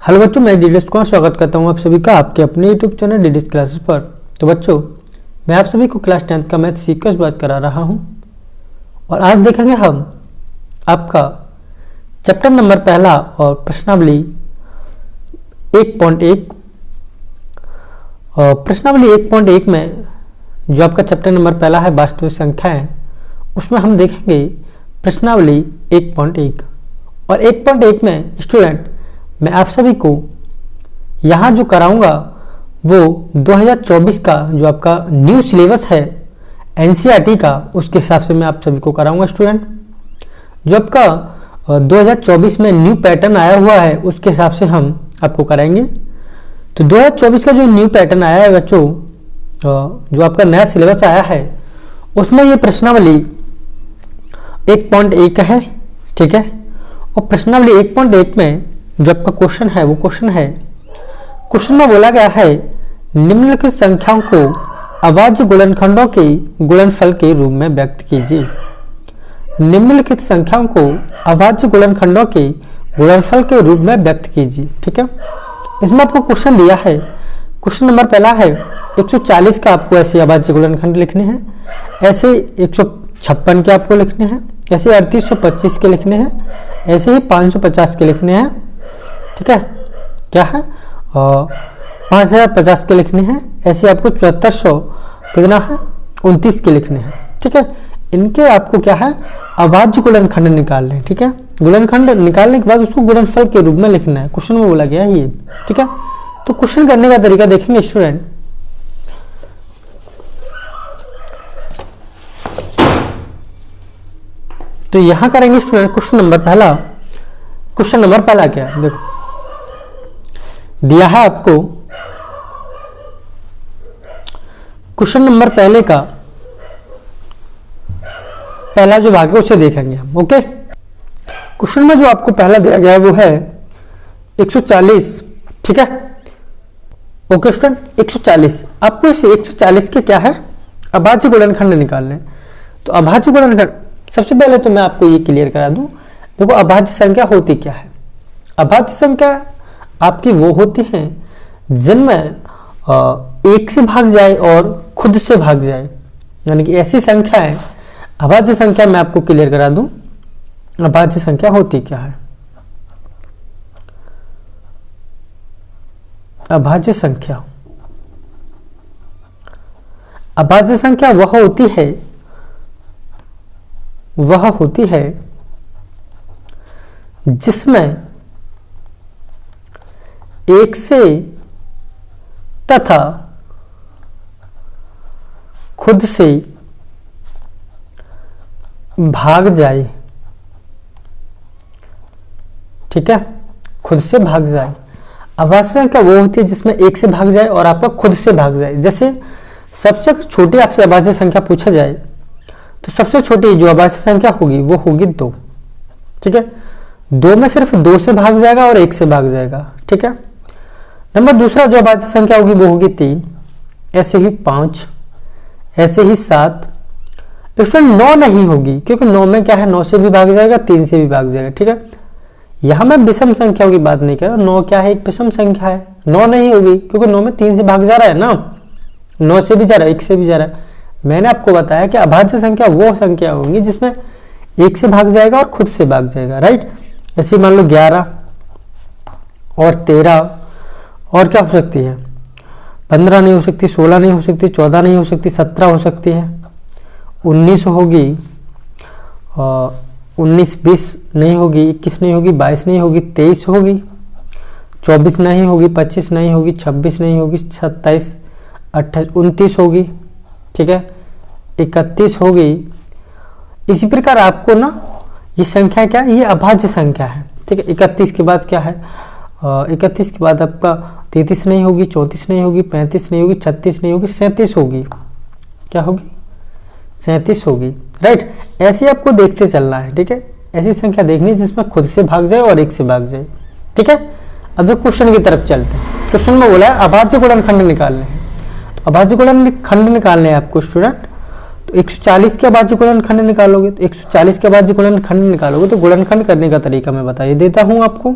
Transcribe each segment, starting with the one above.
Hello बच्चों, मैं DDS को स्वागत करता हूं आप सभी का आपके अपने यूट्यूब चैनल डीडीएस क्लासेस पर। तो बच्चों, मैं आप सभी को क्लास 10th का मैथ सीक्वेंस बात करा रहा हूं और आज देखेंगे हम आपका चैप्टर नंबर पहला और प्रश्नावली 1.1। और प्रश्नावली 1.1 में जो आपका चैप्टर नंबर पहला है वास्तविक संख्याएं, उसमें हम देखेंगे प्रश्नावली 1.1। और 1.1 में स्टूडेंट मैं आप सभी को यहाँ जो कराऊंगा वो 2024 का जो आपका न्यू सिलेबस है एनसीईआरटी का, उसके हिसाब से मैं आप सभी को कराऊंगा स्टूडेंट। जो आपका 2024 में न्यू पैटर्न आया हुआ है उसके हिसाब से हम आपको कराएंगे। तो 2024 का जो न्यू पैटर्न आया है बच्चों, जो आपका नया सिलेबस आया है उसमें ये प्रश्नावली 1.1 है, ठीक है। और प्रश्नावली 1.1 में जो आपका क्वेश्चन है वो क्वेश्चन में बोला गया है निम्नलिखित संख्याओं को अभाज्य गुणनखंडों के गुणनफल के रूप में व्यक्त कीजिए। निम्नलिखित संख्याओं को अभाज्य गुणनखंडों के गुणनफल के रूप में व्यक्त कीजिए, ठीक है। इसमें आपको क्वेश्चन दिया है, क्वेश्चन नंबर पहला है 140 का आपको ऐसे अभाज्य गुणनखंड लिखने हैं, ऐसे 156 के आपको लिखने हैं, ऐसे 3825 के लिखने हैं, ऐसे ही 550 के लिखने हैं, ठीक है। क्या है 5050 के लिखने हैं, ऐसे आपको 7400 कितना है 29 के लिखने हैं, ठीक है। इनके आपको क्या है अभाज्य गुणनखंड निकालने, ठीक है। गुणनखंड निकालने के बाद उसको गुणनफल के रूप में लिखना है, क्वेश्चन में बोला गया है ये, ठीक है। तो क्वेश्चन करने का तरीका देखेंगे स्टूडेंट। तो यहां करेंगे स्टूडेंट क्वेश्चन नंबर पहला क्या है, देखो दिया है आपको क्वेश्चन नंबर पहले का पहला जो भाग है उसे देखेंगे हम, ओके। क्वेश्चन में जो आपको पहला दिया गया है वो है 140, ठीक है, ओके स्टूडेंट। 140 आपको इस 140 के क्या है अभाज्य गुणनखंड निकालने। तो अभाज्य गुणनखंड सबसे पहले तो मैं आपको ये क्लियर करा दूं, देखो अभाज्य संख्या होती क्या है। अभाज्य संख्या आपकी वो होती हैं जिनमें एक से भाग जाए और खुद से भाग जाए, यानी कि ऐसी संख्या है अभाज्य संख्या। मैं आपको क्लियर करा दूं अभाज्य संख्या होती क्या है। अभाज्य संख्या वह होती है जिसमें एक से तथा खुद से भाग जाए, ठीक है, खुद से भाग जाए। अभाज्य संख्या वो होती है जिसमें एक से भाग जाए और आपका खुद से भाग जाए। जैसे सबसे छोटी आपसे अभाज्य संख्या पूछा जाए तो सबसे छोटी जो अभाज्य संख्या होगी वो होगी 2, ठीक है। 2 में सिर्फ 2 से भाग जाएगा और 1 से भाग जाएगा, ठीक है। नंबर दूसरा जो अभाज्य संख्या होगी वो होगी 3, ऐसे ही 5, ऐसे ही 7। इसमें 9 नहीं होगी क्योंकि 9 में क्या है 9 से भी भाग जाएगा 3 से भी भाग जाएगा, ठीक है। यहां मैं विषम संख्याओं की बात नहीं कर रहा, 9 क्या है एक विषम संख्या है, 9 नहीं होगी क्योंकि 9 में 3 से भाग जा रहा है ना, 9 से भी जा रहा है 1 से भी जा रहा है। मैंने आपको बताया कि अभाज्य संख्या वो संख्या होंगी जिसमें 1 से भाग जाएगा और खुद से भाग जाएगा, राइट। ऐसे मान लो 11 और 13 और क्या हो सकती है 15 नहीं हो सकती, 16 नहीं हो सकती, 14 नहीं हो सकती, 17 हो सकती है, 19 होगी, 19 20 नहीं होगी, 21 नहीं होगी, 22 नहीं होगी, 23 होगी, 24 नहीं होगी, 25 नहीं होगी, 26 नहीं होगी, 27 28 29 होगी, ठीक है, 31 होगी। इसी प्रकार आपको ना ये संख्या क्या है, ये अभाज्य संख्या है, ठीक है। 31 के बाद क्या है 31 के बाद आपका 33 नहीं होगी, 34 नहीं होगी, 35 नहीं होगी, 36 नहीं होगी, 37 होगी, क्या होगी 37 होगी, राइट। ऐसे आपको देखते चलना है, ठीक है। ऐसी संख्या देखनी जिसमें खुद से भाग जाए और 1 से भाग जाए, ठीक है। अब क्वेश्चन की तरफ चलते हैं। क्वेश्चन में बोला है अभाज्य गुणनखंड निकालने हैं। तो अभाज्य गुणनखंड निकालने हैं आपको स्टूडेंट। तो 140 के अभाज्य गुणनखंड निकालोगे, तो 140 के अभाज्य गुणनखंड निकालोगे तो गुणनखंड करने का तरीका मैं बता ही देता हूं आपको।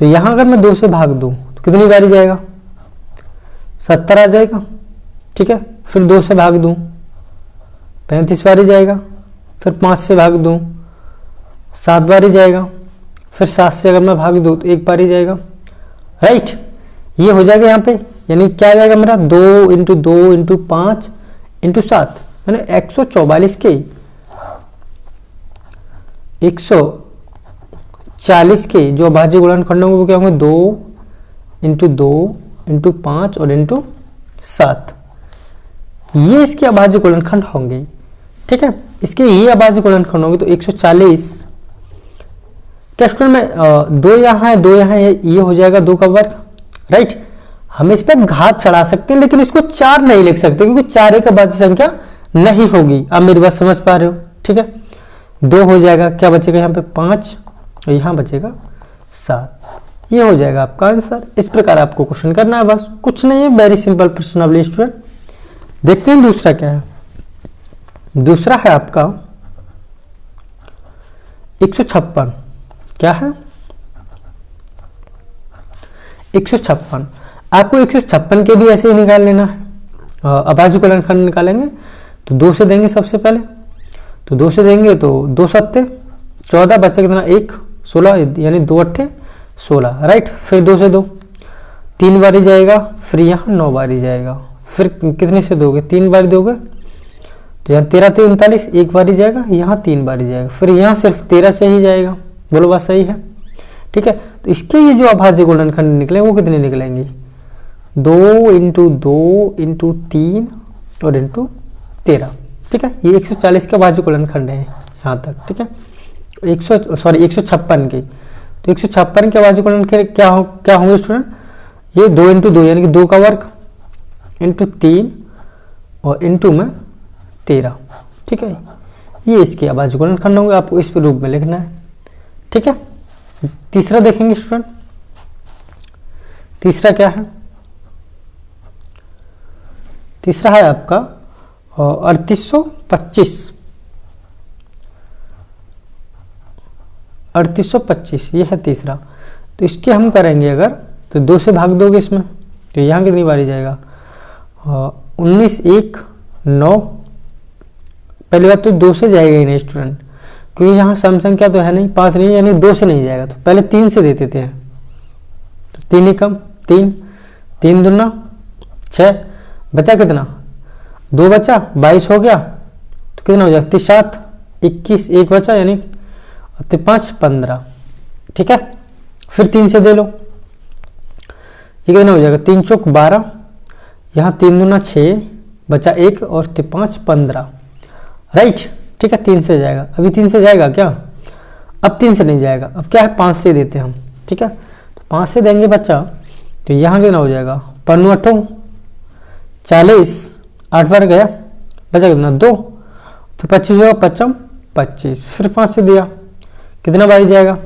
तो यहाँ अगर मैं 2 से भाग दूँ तो कितनी बारी जाएगा, 70 आ जाएगा। ठीक है, फिर 2 से भाग दूँ 35 बारी जाएगा, फिर 5 से भाग दूँ 7 बारी जाएगा, फिर 7 से अगर मैं भाग दूँ तो 1 बारी जाएगा। राइट, ये हो जाएगा यहाँ पे, यानी क्या आ जाएगा मेरा 2 इंटू 2 इंटू 5 इंटू 7, यानी 144 के 140 के जो अभाज्य गुणनखंड होंगे वो क्या होंगे, 2 इंटू 2 इंटू 5 और इंटू 7, ये इसके अभाज्य गुणनखंड होंगे। ठीक है, इसके ये अभाज्य गुणनखंड होंगे तो 140 क्या स्टूडेंट में 2 यहाँ है 2 यहाँ है, ये हो जाएगा 2 का वर्ग। राइट, हम इस पर घात चढ़ा सकते हैं लेकिन इसको 4 नहीं लिख सकते क्योंकि 4 एक अभाज्य संख्या नहीं होगी। आप मेरी बात समझ पा रहे हो। ठीक है, 2 हो जाएगा, क्या बचेगा यहाँ पे 5 और यहाँ बचेगा 7, ये हो जाएगा आपका आंसर। इस प्रकार आपको क्वेश्चन करना है, बस कुछ नहीं है, वेरी सिंपल प्रश्न। स्टूडेंट देखते हैं दूसरा क्या है। दूसरा है आपका 156। क्या है 156, आपको 156 के भी ऐसे ही निकाल लेना है। अभाज्य गुणनखंड निकालेंगे तो 2 से देंगे सबसे पहले, तो 2 से देंगे तो 2 सत्ते 14, बचा कितना 1 16, यानी 2 अट्ठे 16। राइट, फिर 2 से 2 3 बारी जाएगा, फिर यहाँ 9 बारी जाएगा, फिर कितने से दोगे 3 बारी दोगे तो यहाँ 13 तो 39, 1 बारी जाएगा, यहाँ 3 बारी जाएगा, फिर यहाँ सिर्फ 13 से ही जाएगा। बोलो बात सही है। ठीक है, तो इसके ये जो अभाज्य गुणनखंड निकले वो कितने निकलेंगे, 2 इंटू 2 इंटू 3 और इंटू 13। ठीक है, ये 140 का अभाज्य गुणनखंड है यहाँ तक। ठीक है, 156 के, तो 156 के अभाज्य गुणनखंड क्या होंगे स्टूडेंट, ये 2 इंटू 2 यानी कि 2 का वर्ग इंटू 3 और इंटू में 13। ठीक है, ये इसके अभाज्य गुणनखंड होंगे, आपको इस रूप में लिखना है। ठीक है, तीसरा देखेंगे स्टूडेंट। तीसरा क्या है, तीसरा है आपका 3825। 3825 ये है तीसरा। तो इसके हम करेंगे अगर तो 2 से भाग दोगे इसमें तो यहाँ कितनी बारी जाएगा, 19 1 9। पहली बात तो 2 से जाएगा ही नहीं स्टूडेंट, क्योंकि यहाँ सम संख्या तो है नहीं, 5 नहीं, यानी 2 से नहीं जाएगा। तो पहले 3 से दे देते हैं, तो 3 ही कम 3 3 दूना 6, बचा कितना 2 बचा 22 हो गया, तो कितना हो जाएगा 37 21, 1 बचा यानी 5 15। ठीक है, फिर 3 से दे लो, ये कितना हो जाएगा 3 चौक 12, यहाँ 3 दूना 6, बचा 1 और 5 15। राइट, ठीक है, 3 से जाएगा। अभी 3 से जाएगा क्या, अब 3 से नहीं जाएगा, अब क्या है 5 से देते हैं हम। ठीक है, तो 5 से देंगे बच्चा, तो यहाँ कितना हो जाएगा 5 8 40, 8 बार गया, बचा कितना 2, फिर 25 होगा 55 25, फिर 5 से दिया कितना बारी जाएगा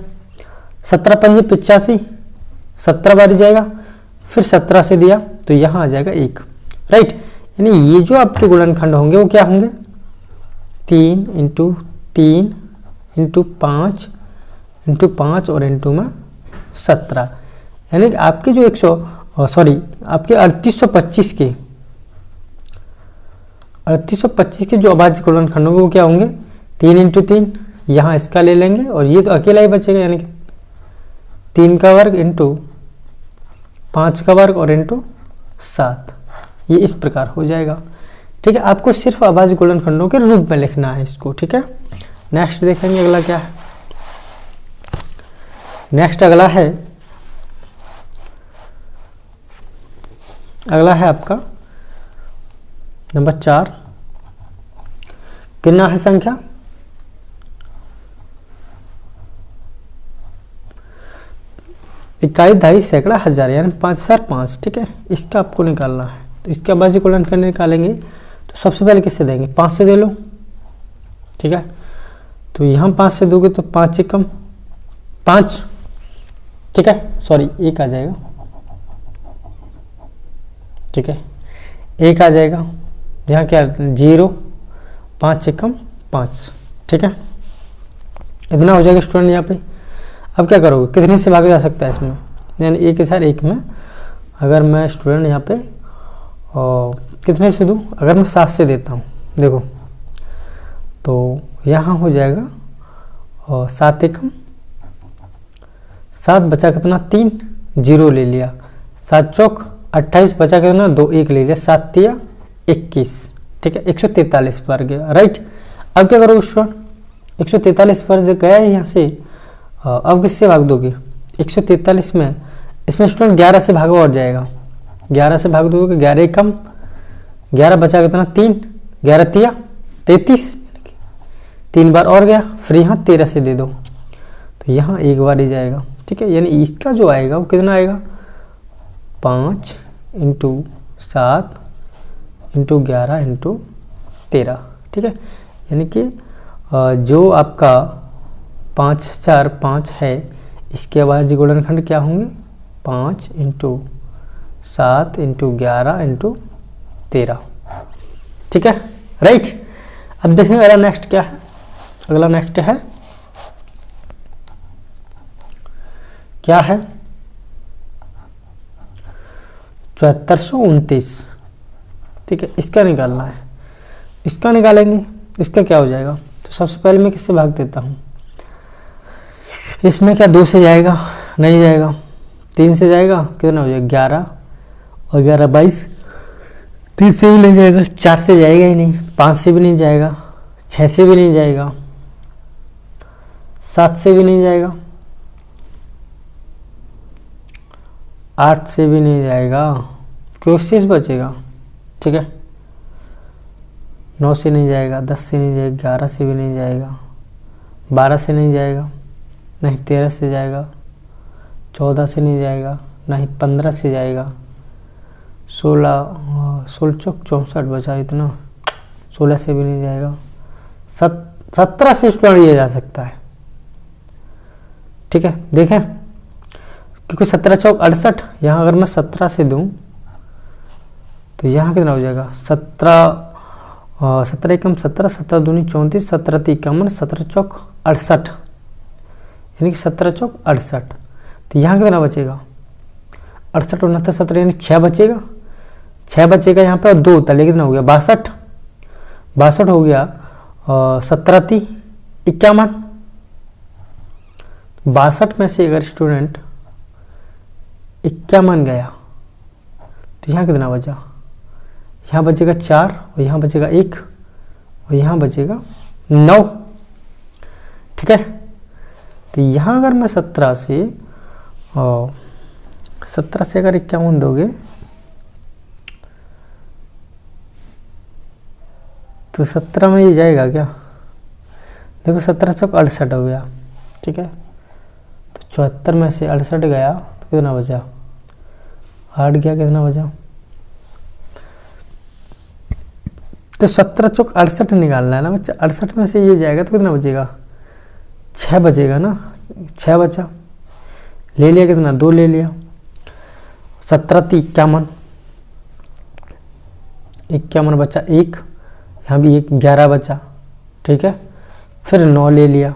17 5 85, 17 बारी जाएगा, फिर 17 से दिया तो यहाँ आ जाएगा 1। राइट, यानी ये जो आपके गुणनखंड होंगे वो क्या होंगे 3 इंटू 3 इंटू 5 इंटू 5 और इंटू में 17, यानी कि आपके जो आपके 3825 के 3825 के जो अभाज्य गुणनखंड होंगे वो क्या होंगे 3 इंटू 3, यहाँ इसका ले लेंगे और ये तो अकेला ही बचेगा, यानी कि 3 का वर्ग इंटू 5 का वर्ग और इंटू 7, ये इस प्रकार हो जाएगा। ठीक है, आपको सिर्फ अभाज्य गुणनखंडों के रूप में लिखना है इसको। ठीक है, नेक्स्ट देखेंगे अगला क्या है। नेक्स्ट अगला है आपका नंबर 4। कितना है संख्या, इकाई दहाई सैकड़ा हजार यानी 5005। ठीक है, इसका आपको निकालना है, तो इसका अभाज्य गुणनखंड निकालेंगे तो सबसे पहले किससे देंगे 5 से दे लो। ठीक है, तो यहाँ 5 से दोगे तो 5 एकम 5। ठीक है, सॉरी 1 आ जाएगा। ठीक है, 1 आ जाएगा, यहाँ क्या 0, 5 एकम 5। ठीक है, इतना हो जाएगा स्टूडेंट यहाँ पे। अब क्या करोगे, कितने से भागा जा सकता है इसमें यानी एक के साथ एक में अगर मैं स्टूडेंट यहाँ पे कितने से दूँ, अगर मैं 7 से देता हूँ, देखो तो यहाँ हो जाएगा और 7 एकम 7 बचा कितना 3, 0 ले लिया, 7 चौक 28 बचा कितना 2, 1 ले लिया, 7 तिया 21, ठीक है 143 पर गया, राइट। अब क्या करो स्टूडेंट, 143 पर जो गया है यहाँ से, अब किससे भाग दोगे 143 में, इसमें स्टूडेंट 11 से भागा और जाएगा, 11 से भाग दोगे, 11 एकम 11 बचा कितना 3, 11 तिया 33, 3 बार और गया, फिर यहाँ 13 से दे दो, तो यहाँ एक बार ही जाएगा, ठीक है। यानी इसका जो आएगा वो कितना आएगा 5 × 7 × 11 × 13, ठीक है। यानी कि जो आपका 5 4 5 है, इसके बाद गुणनखंड क्या होंगे 5 × 7 × 11 × 13, ठीक है, राइट। अब देखेंगे अगला नेक्स्ट क्या है, अगला नेक्स्ट है क्या है 7429, ठीक है, इसका निकालना है, इसका निकालेंगे, इसका क्या हो जाएगा, तो सबसे पहले मैं किससे भाग देता हूँ, इसमें क्या 2 से जाएगा, नहीं जाएगा, 3 से जाएगा, कितना हो जाएगा 11 और 11 22, 3 से भी नहीं जाएगा, 4 से जाएगा ही नहीं, 5 से भी नहीं जाएगा, 6 से भी नहीं जाएगा, 7 से भी नहीं जाएगा, 8 से भी नहीं जाएगा, क्यों शेष बचेगा, ठीक है, 9 से नहीं जाएगा, 10 से नहीं जाएगा, 11 से भी नहीं जाएगा, 12 से नहीं जाएगा, नहीं 13 से जाएगा, 14 से नहीं जाएगा, नहीं 15 से जाएगा, 16 चौक 64 बचा इतना, 16 से भी नहीं जाएगा, 17 से स्टूडेंट ये जा सकता है, ठीक है। देखें क्योंकि 17 चौक 68, यहाँ अगर मैं 17 से दूं तो यहाँ कितना हो जाएगा 17 एकम 17, 17 दूनी 34, 17 × 51, 17 चौक 68, यानी कि 17 चौक 68, तो यहाँ कितना बचेगा 68 69 17, यानी 6 बचेगा, 6 बचेगा यहाँ पे, और 2 होता है, लेकिन हो गया 62, 62 हो गया, 17 × 51, 62 में से अगर स्टूडेंट 51 गया तो यहाँ कितना बचा, यहाँ बचेगा 4 और यहाँ बचेगा 1 और यहाँ बचेगा 9, ठीक है। तो यहाँ अगर मैं 17 से अगर 51 दोगे तो 17 में ये जाएगा क्या, देखो 17 चौक 68 हो गया, ठीक है, तो 74 में से 68 गया तो कितना बचा 8 गया, कितना बचा, तो 17 चौक 68 निकालना है ना बच्चा, 68 में से ये जाएगा तो कितना बचेगा 6 बचेगा ना, 6 बचा, ले लिया कितना 2 ले लिया, 17 × 51, 51 बचा 1, यहाँ भी 1 11 बचा, ठीक है, फिर 9 ले लिया,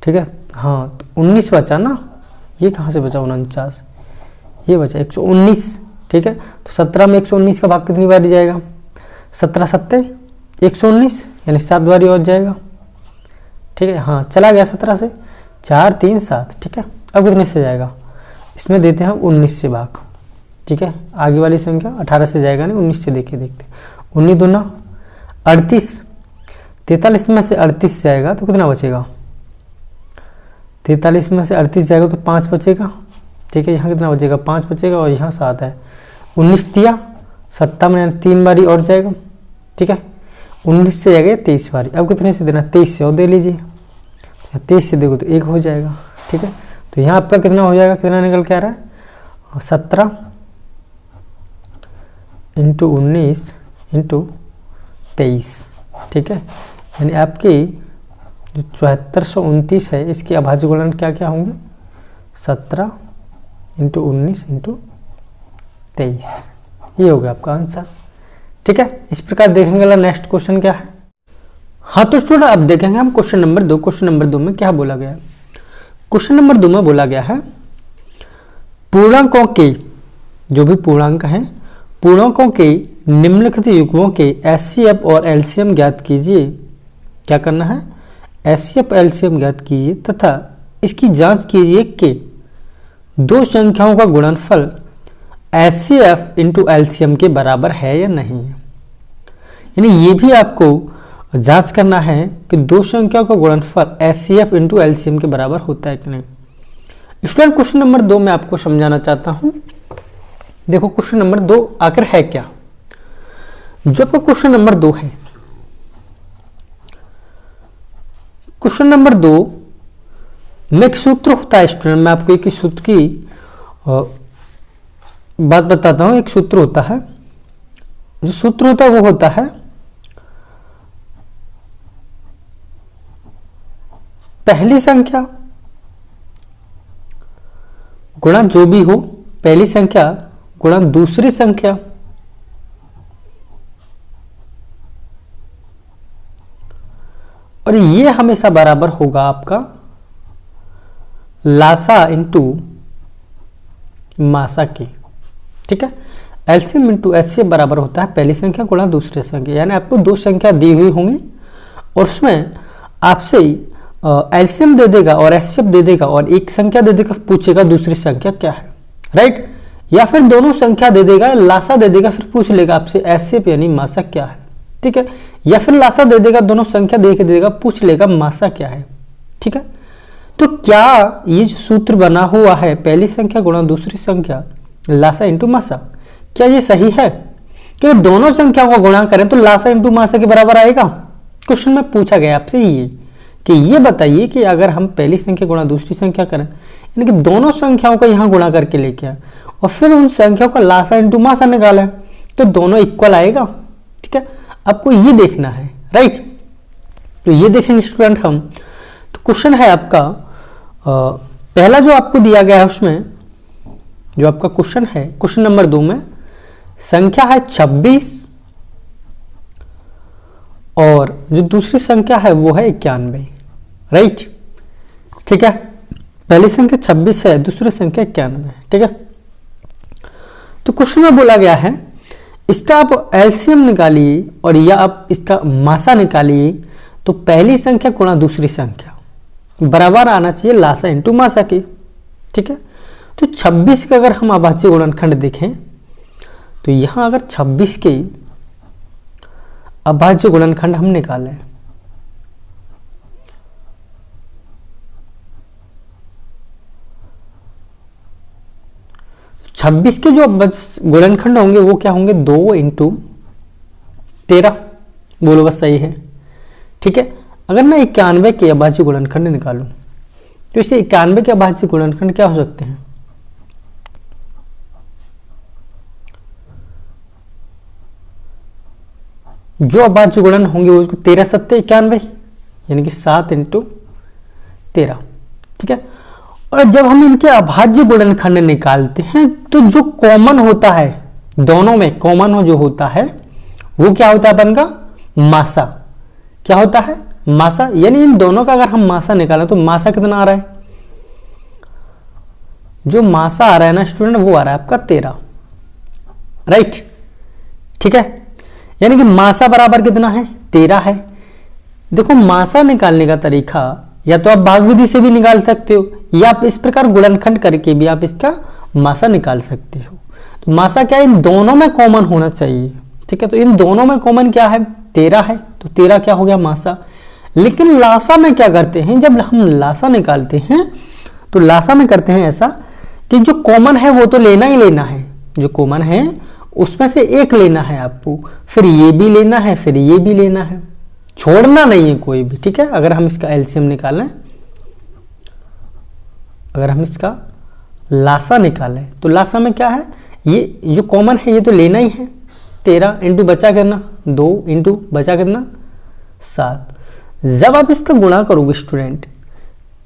ठीक है, हाँ तो 19 बचा ना, ये कहाँ से बचा 49, ये बचा 119, ठीक है। तो 17 में 119 का भाग कितनी बारी जाएगा 17 7 119, यानी 7 बारी और जाएगा, ठीक है, हाँ चला गया 17 से, 4 3 7, ठीक है। अब कितने से जाएगा, इसमें देते हैं 19 से भाग, ठीक है, आगे वाली संख्या 18 से जाएगा नहीं, 19 से देखते 19 दूना 38, 43 में से 38 जाएगा तो कितना बचेगा, 43 में से 38 जाएगा तो 5 बचेगा, ठीक है, यहाँ कितना बचेगा 5 बचेगा और यहाँ 7 है, 19 तिया 57 में 3 बारी और जाएगा, ठीक है, 19 से जाएगा 23 बारी, अब कितने से देना 23 से और दे लीजिए, 23 से देखो तो 1 हो जाएगा, ठीक है। तो यहाँ आपका कितना हो जाएगा, कितना निकल के आ रहा है 17 × 19 × 23, ठीक है, यानी आपकी जो 7429 है इसके अभाज्य गुणन क्या क्या होंगे 17 × 19 × 23, ये हो गया आपका आंसर, ठीक है। इस प्रकार देखेंगे नेक्स्ट क्वेश्चन क्या है। हाँ तो स्टूडेंट अब देखेंगे हम क्वेश्चन नंबर 2। क्वेश्चन नंबर 2 में क्या बोला गया है, क्वेश्चन नंबर 2 में बोला गया है पूर्णांकों के, जो भी पूर्णांक हैं, पूर्णांकों के निम्नलिखित युग्मों के एचसीएफ और एलसीएम ज्ञात कीजिए। क्या करना है? एचसीएफ एलसीएम ज्ञात कीजिए तथा इसकी जांच कीजिए कि दो संख्याओं का गुणनफल एचसीएफ इंटू एलसीएम के बराबर है या नहीं है। यानी ये भी आपको जांच करना है कि दो संख्याओं का गुणनफल एचसीएफ इंटू एलसीएम के बराबर होता है कि नहीं। स्टूडेंट क्वेश्चन नंबर 2 मैं आपको समझाना चाहता हूं। देखो क्वेश्चन नंबर 2 आखिर है क्या। जो आपका क्वेश्चन नंबर 2 है, क्वेश्चन नंबर 2 में एक सूत्र होता है स्टूडेंट, मैं आपको एक सूत्र की बात बताता हूं। एक सूत्र होता है, जो सूत्र होता है वो होता है पहली संख्या गुणा जो भी हो, पहली संख्या गुणा दूसरी संख्या और ये हमेशा बराबर होगा आपका लासा इंटू मासा के। ठीक है, एलसीएम इंटू एचसीएफ बराबर होता है पहली संख्या गुणा दूसरी संख्या। यानी आपको दो संख्या दी हुई होंगी और उसमें आपसे एलसीएम दे देगा और एचसीएफ दे देगा और एक संख्या दे देगा, पूछेगा दूसरी संख्या क्या है, राइट। या फिर दोनों संख्या दे देगा, लासा दे देगा, फिर पूछ लेगा आपसे एचसीएफ यानी मासा क्या है। ठीक है, या फिर लासा दे देगा, दोनों संख्या दे के देगा, पूछ लेगा मासा क्या है। ठीक है, तो क्या ये जो सूत्र बना हुआ है पहली संख्या गुणा दूसरी संख्या लासा इंटू मासा, क्या ये सही है? क्योंकि दोनों संख्याओं का गुणा करें तो लासा इंटू मासा के बराबर आएगा। क्वेश्चन में पूछा गया आपसे ये कि ये बताइए कि अगर हम पहली संख्या गुणा दूसरी संख्या करें, यानी कि दोनों संख्याओं को यहां गुणा करके लेके आए और फिर उन संख्याओं का लासा इंटू मासा निकालें तो दोनों इक्वल आएगा। ठीक है, आपको ये देखना है, राइट। तो ये देखेंगे स्टूडेंट हम। तो क्वेश्चन है आपका पहला जो आपको दिया गया है, उसमें जो आपका क्वेश्चन है क्वेश्चन नंबर 2 में संख्या है 26 और जो दूसरी संख्या है वो है 91, राइट। ठीक है, पहली संख्या 26 है, दूसरी संख्या 91। ठीक है, तो क्वेश्चन में बोला गया है इसका आप एलसीएम निकालिए और या आप इसका मासा निकालिए तो पहली संख्या गुणा दूसरी संख्या बराबर आना चाहिए लासा इंटू मासा के। ठीक है, तो 26 का अगर हम अभाज्य गुणनखंड देखें तो यहां अगर 26 के अभाज्य गुणनखंड हम निकालें छब्बीस के जो गुणनखंड होंगे वो क्या होंगे 2 इंटू 13। बोलो बस सही है। ठीक है, अगर मैं 91 के अभाज्य गुणनखंड निकालूं तो इसे 91 के अभाज्य गुणनखंड क्या हो सकते हैं? जो अभाज्य गुणन होंगे वो 13 सत्ते 91 यानी कि 7 इंटू 13। ठीक है, और जब हम इनके अभाज्य गुणनखंड निकालते हैं तो जो कॉमन होता है दोनों में, कॉमन जो होता है वो क्या होता है अपन का मासा। क्या होता है? मासा। यानी इन दोनों का अगर हम मासा निकालें तो मासा कितना आ रहा है? जो मासा आ रहा है ना स्टूडेंट वो आ रहा है आपका 13, राइट। ठीक है, यानी कि मासा बराबर कितना है 13 है। देखो मासा निकालने का तरीका या तो आप भाग विधि से भी निकाल सकते हो या आप इस प्रकार गुणनखंड करके भी आप इसका मासा निकाल सकते हो। तो मासा क्या है? इन दोनों में कॉमन होना चाहिए। ठीक है, तो इन दोनों में कॉमन क्या है 13 है, तो 13 क्या हो गया मासा। लेकिन लासा में क्या करते हैं, जब हम लासा निकालते हैं तो लासा में करते हैं ऐसा कि जो कॉमन है वो तो लेना ही लेना है, जो कॉमन है उसमें से एक लेना है आपको, फिर ये भी लेना है, फिर ये भी लेना है, छोड़ना नहीं है कोई भी। ठीक है, अगर हम इसका एलसीएम निकालें, अगर हम इसका लासा निकालें तो लासा में क्या है, ये जो कॉमन है ये तो लेना ही है। 13 इंटू बचा करना 2 इंटू बचा करना 7। जब आप इसका गुणा करोगे स्टूडेंट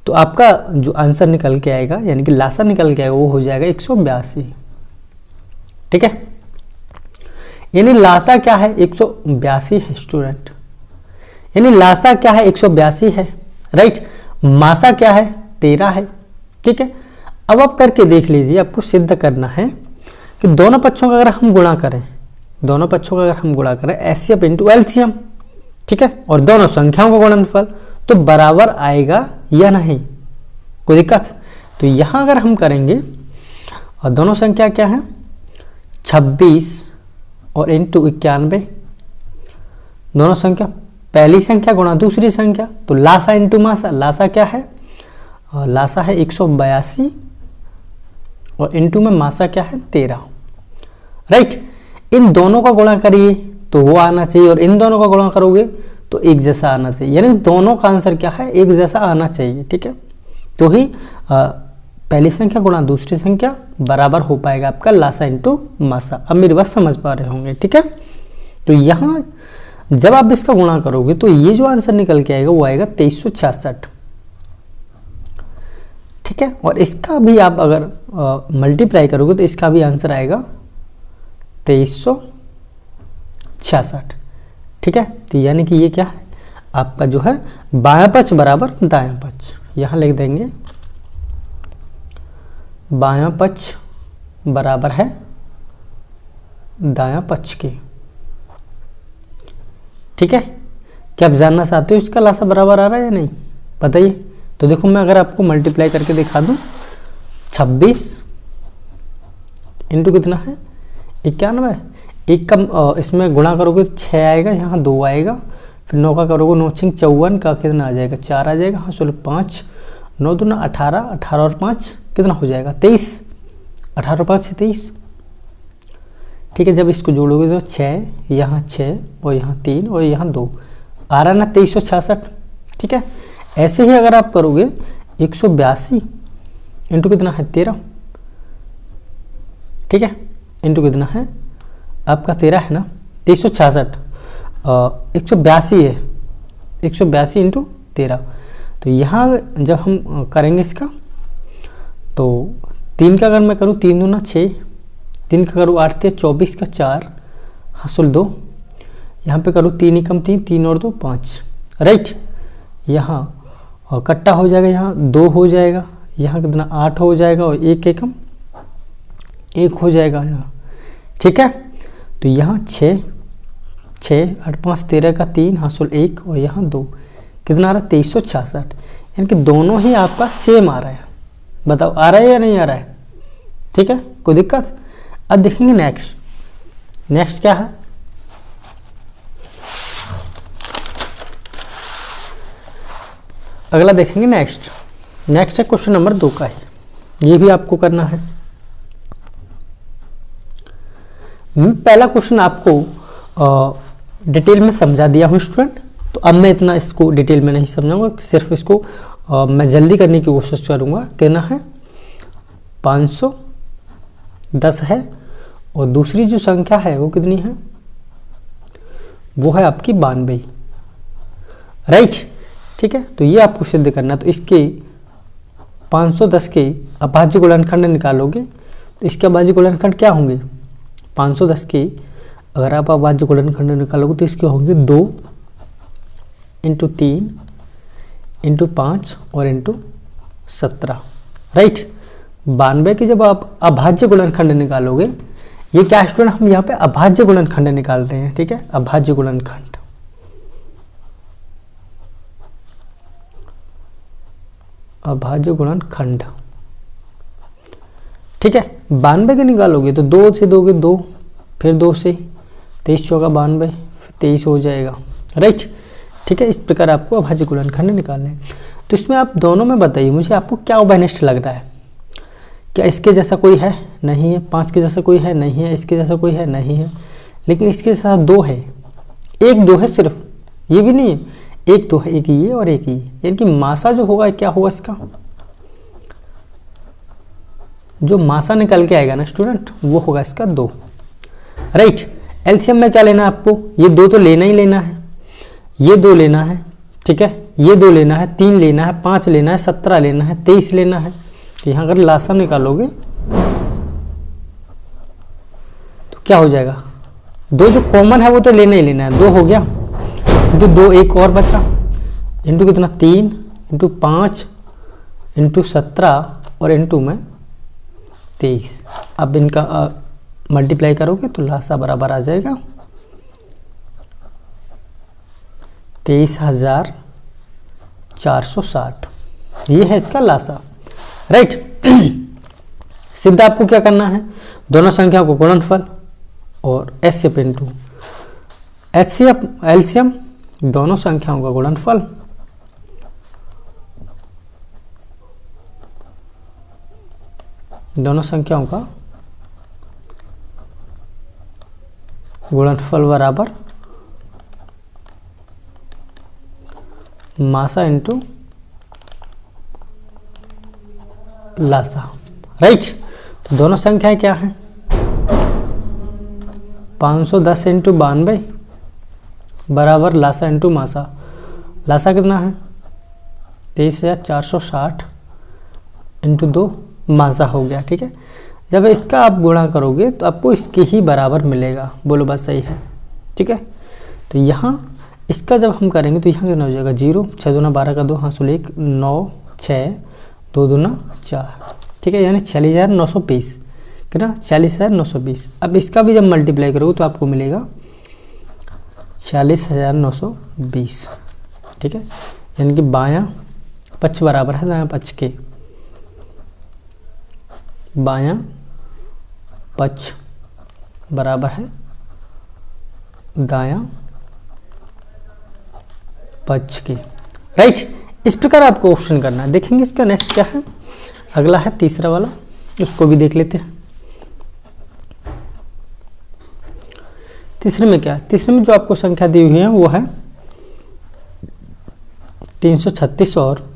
तो आपका जो आंसर निकल के आएगा यानी कि लासा निकल के आएगा वो हो जाएगा 182। ठीक है, यानी लासा क्या है 182 है स्टूडेंट, यानी लासा क्या है 182 है, राइट। मासा क्या है 13 है। ठीक है, अब आप करके देख लीजिए, आपको सिद्ध करना है कि दोनों पक्षों का अगर हम गुणा करें, दोनों पक्षों का अगर हम गुणा करें एचसीएफ इंटू एलसीएम, ठीक है, और दोनों संख्याओं का गुणनफल, तो बराबर आएगा या नहीं, कोई दिक्कत? तो यहां अगर हम करेंगे और दोनों संख्या क्या है 26 और इंटू 91, दोनों संख्या पहली संख्या गुणा दूसरी संख्या, तो लासा इंटू मासा, लासा क्या है, लासा है 182 और इंटू में मासा क्या है 13, राइट। इन दोनों का गुणा करिए तो वो आना चाहिए और इन दोनों का गुणा करोगे तो एक जैसा आना चाहिए, यानी दोनों का आंसर क्या है एक जैसा आना चाहिए, ठीक है। तो ही पहली संख्या गुणा दूसरी संख्या बराबर हो पाएगा आपका लासा इंटू मासा। अब मेरी बात समझ पा रहे होंगे, ठीक है। तो यहाँ जब आप इसका गुणा करोगे तो ये जो आंसर निकल के आएगा वो आएगा 2366, ठीक है। और इसका भी आप अगर मल्टीप्लाई करोगे तो इसका भी आंसर आएगा 2366, ठीक है। तो यानी कि ये क्या है आपका जो है बायां पक्ष बराबर दायां पक्ष, यहां लिख देंगे बायां पक्ष बराबर है दायां पक्ष के, ठीक है। क्या आप जानना चाहते हो इसका लासा बराबर आ रहा है या नहीं, बताइए। तो देखो मैं अगर आपको मल्टीप्लाई करके दिखा दूं, 26 इंटू कितना है 91, एक का इसमें गुणा करोगे तो 6 आएगा, यहाँ 2 आएगा, फिर 9 का करोगे 9 6 54 का कितना आ जाएगा 4 आ जाएगा, हाँ चलो 5 9 2 18, 18 और 5 कितना हो जाएगा 23, 18 और 5 से 23, ठीक है। जब इसको जोड़ोगे तो 6 यहाँ 6 और यहाँ 3 और यहाँ 2 आ रहा ना 2366, ठीक है। ऐसे ही अगर आप करोगे 182 इंटू कितना है 13, ठीक है, इंटू कितना है आपका 13 है ना 2366, 182 है 182 इंटू 13। तो यहाँ जब हम करेंगे इसका तो 3 का अगर मैं करूँ 3 दूना 6, 3 का करूँ 8 थे 24 का 4 हासिल 2, यहाँ पे करूँ 3 एकम 3, 3 और 2 5, राइट। यहाँ और कट्टा हो जाएगा, यहाँ 2 हो जाएगा, यहाँ कितना 8 हो जाएगा और 1 एकम 1 हो जाएगा यहाँ, ठीक है। तो यहाँ 6 8 5 13 का 3 हासिल 1 और यहाँ 2 कितना आ रहा है 2366, यानी कि दोनों ही आपका सेम आ रहा है। बताओ आ रहा है या नहीं आ रहा है, ठीक है, कोई दिक्कत? अब देखेंगे नेक्स्ट क्या है, अगला देखेंगे नेक्स्ट है क्वेश्चन नंबर 2 का है, ये भी आपको करना है। पहला क्वेश्चन आपको डिटेल में समझा दिया हूँ स्टूडेंट, तो अब मैं इतना इसको डिटेल में नहीं समझाऊंगा, सिर्फ इसको मैं जल्दी करने की कोशिश करूंगा। कहना है 510 है और दूसरी जो संख्या है वो कितनी है, वो है आपकी 92, राइट, ठीक है। तो ये आपको सिद्ध करना है। तो इसके 510 के अभाज्य गुणनखंड निकालोगे तो इसके अभाज्य गुणनखंड क्या होंगे, 510 के अगर आप अभाज्य गुणनखंड निकालोगे तो इसके होंगे 2 इंटू 3 इंटू 5 और इंटू 17, राइट। 92 के जब आप अभाज्य गुणनखंड निकालोगे, ये क्या स्टूडेंट हम यहाँ पे अभाज्य गुणनखंड निकाल रहे हैं, ठीक है, अभाज्य गुणनखंड, अभाज्य गुणनखंड, ठीक है। 92 के निकालोगे तो 2 से दोगे 2, फिर 2 से 23 चौका 92, फिर 23 हो जाएगा, राइट, ठीक है। इस प्रकार आपको अभाज्य गुणनखंड निकालना है। तो इसमें आप दोनों में बताइए मुझे आपको क्या ओबेनिस्ट लग रहा है, क्या इसके जैसा कोई है, नहीं है, 5 के जैसा कोई है, नहीं है, इसके जैसा कोई है, नहीं है, लेकिन इसके साथ 2 है, 1 2 है सिर्फ, ये भी नहीं है, 1 2 है, एक ये और एक ये, यानी कि मासा जो होगा क्या होगा इसका, जो मासा निकल के आएगा ना स्टूडेंट वो होगा इसका 2, राइट। एलसीएम में क्या लेना है आपको, ये 2 तो लेना ही लेना है, ये 2 लेना है, ठीक है, ये 2 लेना है, 3 लेना है, 5 लेना है, 17 लेना है, 23 लेना है। तो यहाँ अगर लासा निकालोगे तो क्या हो जाएगा, 2 जो कॉमन है वो तो लेना ही लेना है, 2 हो गया, इंटू 2 एक और बचा, इंटू कितना 3 इंटू 5 इंटू 17 और इंटू में 23। अब इनका मल्टीप्लाई करोगे तो लासा बराबर आ जाएगा 23,460। ये है इसका लासा, राइट। सीधा आपको क्या करना है, दोनों संख्या को गुणनफल और एचसीएफ इंटू एचसीएफ एलसीएम, दोनों संख्याओं का गुणनफल बराबर मासा इंटू लासा, राइट। तो दोनों संख्याएं क्या है, 510 इंटू 92 बराबर लासा इंटू मासा। लासा कितना है 23,460 इंटू 2 मासा हो गया, ठीक है। जब इसका आप गुणा करोगे तो आपको इसके ही बराबर मिलेगा, बोलो बात सही है, ठीक है। तो यहाँ इसका जब हम करेंगे तो यहाँ कितना हो जाएगा 0, 6 दूना 12 का 2 हासिल 1, 9 6 2 दूना 4, ठीक है, यानी 46,920 कितना 46,920। अब इसका भी जब मल्टीप्लाई करोगे तो आपको मिलेगा 46,920, ठीक है। यानी कि बायां पक्ष बराबर है दायां पक्ष के, बायां पक्ष बराबर है दायां पक्ष के, राइट। इस प्रकार आपको क्वेश्चन करना है। देखेंगे इसका नेक्स्ट क्या है, अगला है तीसरा वाला, उसको भी देख लेते हैं। तीसरे में क्या है, तीसरे में जो आपको संख्या दी हुई है वो है 336 और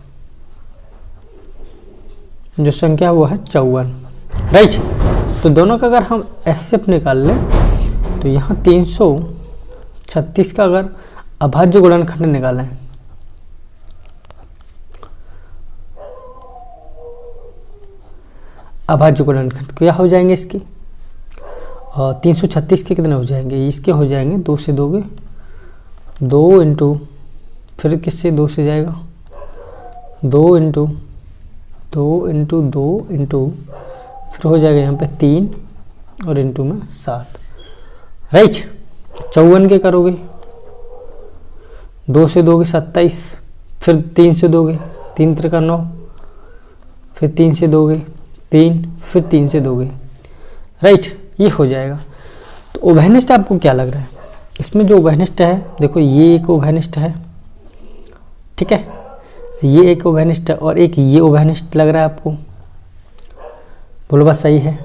जो संख्या वो है 54, राइट। तो दोनों का अगर हम एचसीएफ निकाल लें तो यहाँ 336 का अगर अभाज्य गुणनखंड निकालें अभाज्य गुणनखंड क्या हो जाएंगे इसकी, 336 के कितने हो जाएंगे, इसके हो जाएंगे 2 से दोगे 2 इंटू फिर किससे 2 से जाएगा 2 इंटू 2 इंटू 2 इंटू फिर हो जाएगा यहाँ पे 3 और इंटू में 7, राइट। 54 के करोगे 2 से दोगे 27, फिर 3 से दोगे 3 त्रिका 9, फिर 3 से दोगे 3, फिर 3 से दोगे, राइट। ये हो जाएगा। तो उभयनिष्ठ आपको क्या लग रहा है, इसमें जो उभयनिष्ठ है देखो ये एक उभयनिष्ठ है, ठीक है, ये एक उभयनिष्ठ है और एक ये उभयनिष्ठ लग रहा है आपको, बोलो बात सही है,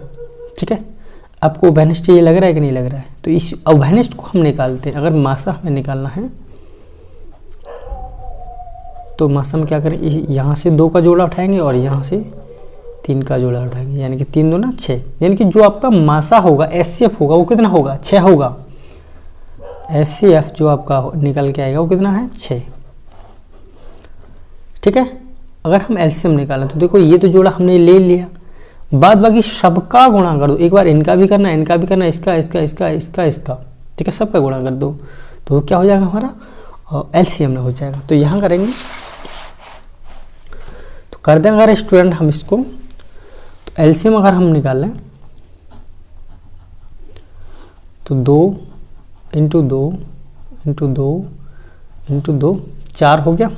ठीक है। आपको उभयनिष्ठ ये लग रहा है कि नहीं लग रहा है। तो इस उभयनिष्ठ को हम निकालते हैं। अगर मासा हमें निकालना है तो मासा में क्या करें, यहाँ से 2 का जोड़ा उठाएंगे और यहाँ से 3 का जोड़ा उठाएंगे, यानी कि 3 दूना 6, यानी कि जो आपका मासा होगा एचसीएफ होगा वो कितना होगा 6 होगा। एचसीएफ जो आपका निकल के आएगा वो कितना है 6, ठीक है। अगर हम एलसीएम निकालें तो देखो ये तो जोड़ा हमने ले लिया, बाद बाकी सबका गुणा कर दो, एक बार इनका भी करना इनका भी करना, इसका इसका इसका इसका इसका, ठीक है, सबका गुणा कर दो तो क्या हो जाएगा हमारा एलसीएम में हो जाएगा। तो यहाँ करेंगे तो कर दें अगर स्टूडेंट हम इसको, तो एलसीएम अगर हम निकाल लें तो 2 इंटू 2 इंटू 2 इंटू 2 4 हो गया,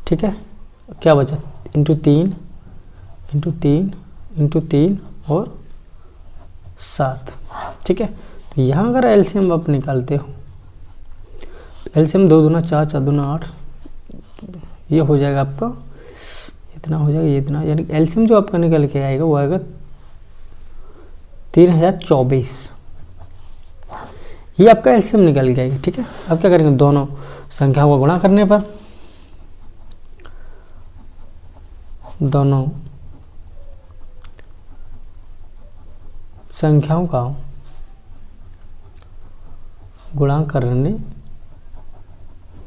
ठीक है। क्या बचा इंटू 3 इंटू 3 इंटू 3 और 7, ठीक है। तो यहाँ अगर एलसीएम आप निकालते हो तो एलसीएम 2 दूना 4 4 दूना 8, ये हो जाएगा आपका इतना हो जाएगा, ये इतना, यानी एलसीएम जो आपका निकल के आएगा वो आएगा 3024, ये आपका एलसीएम निकल के आएगा, ठीक है। अब क्या करेंगे, दोनों संख्याओं को गुणा करने पर दोनों संख्याओं का गुणा करने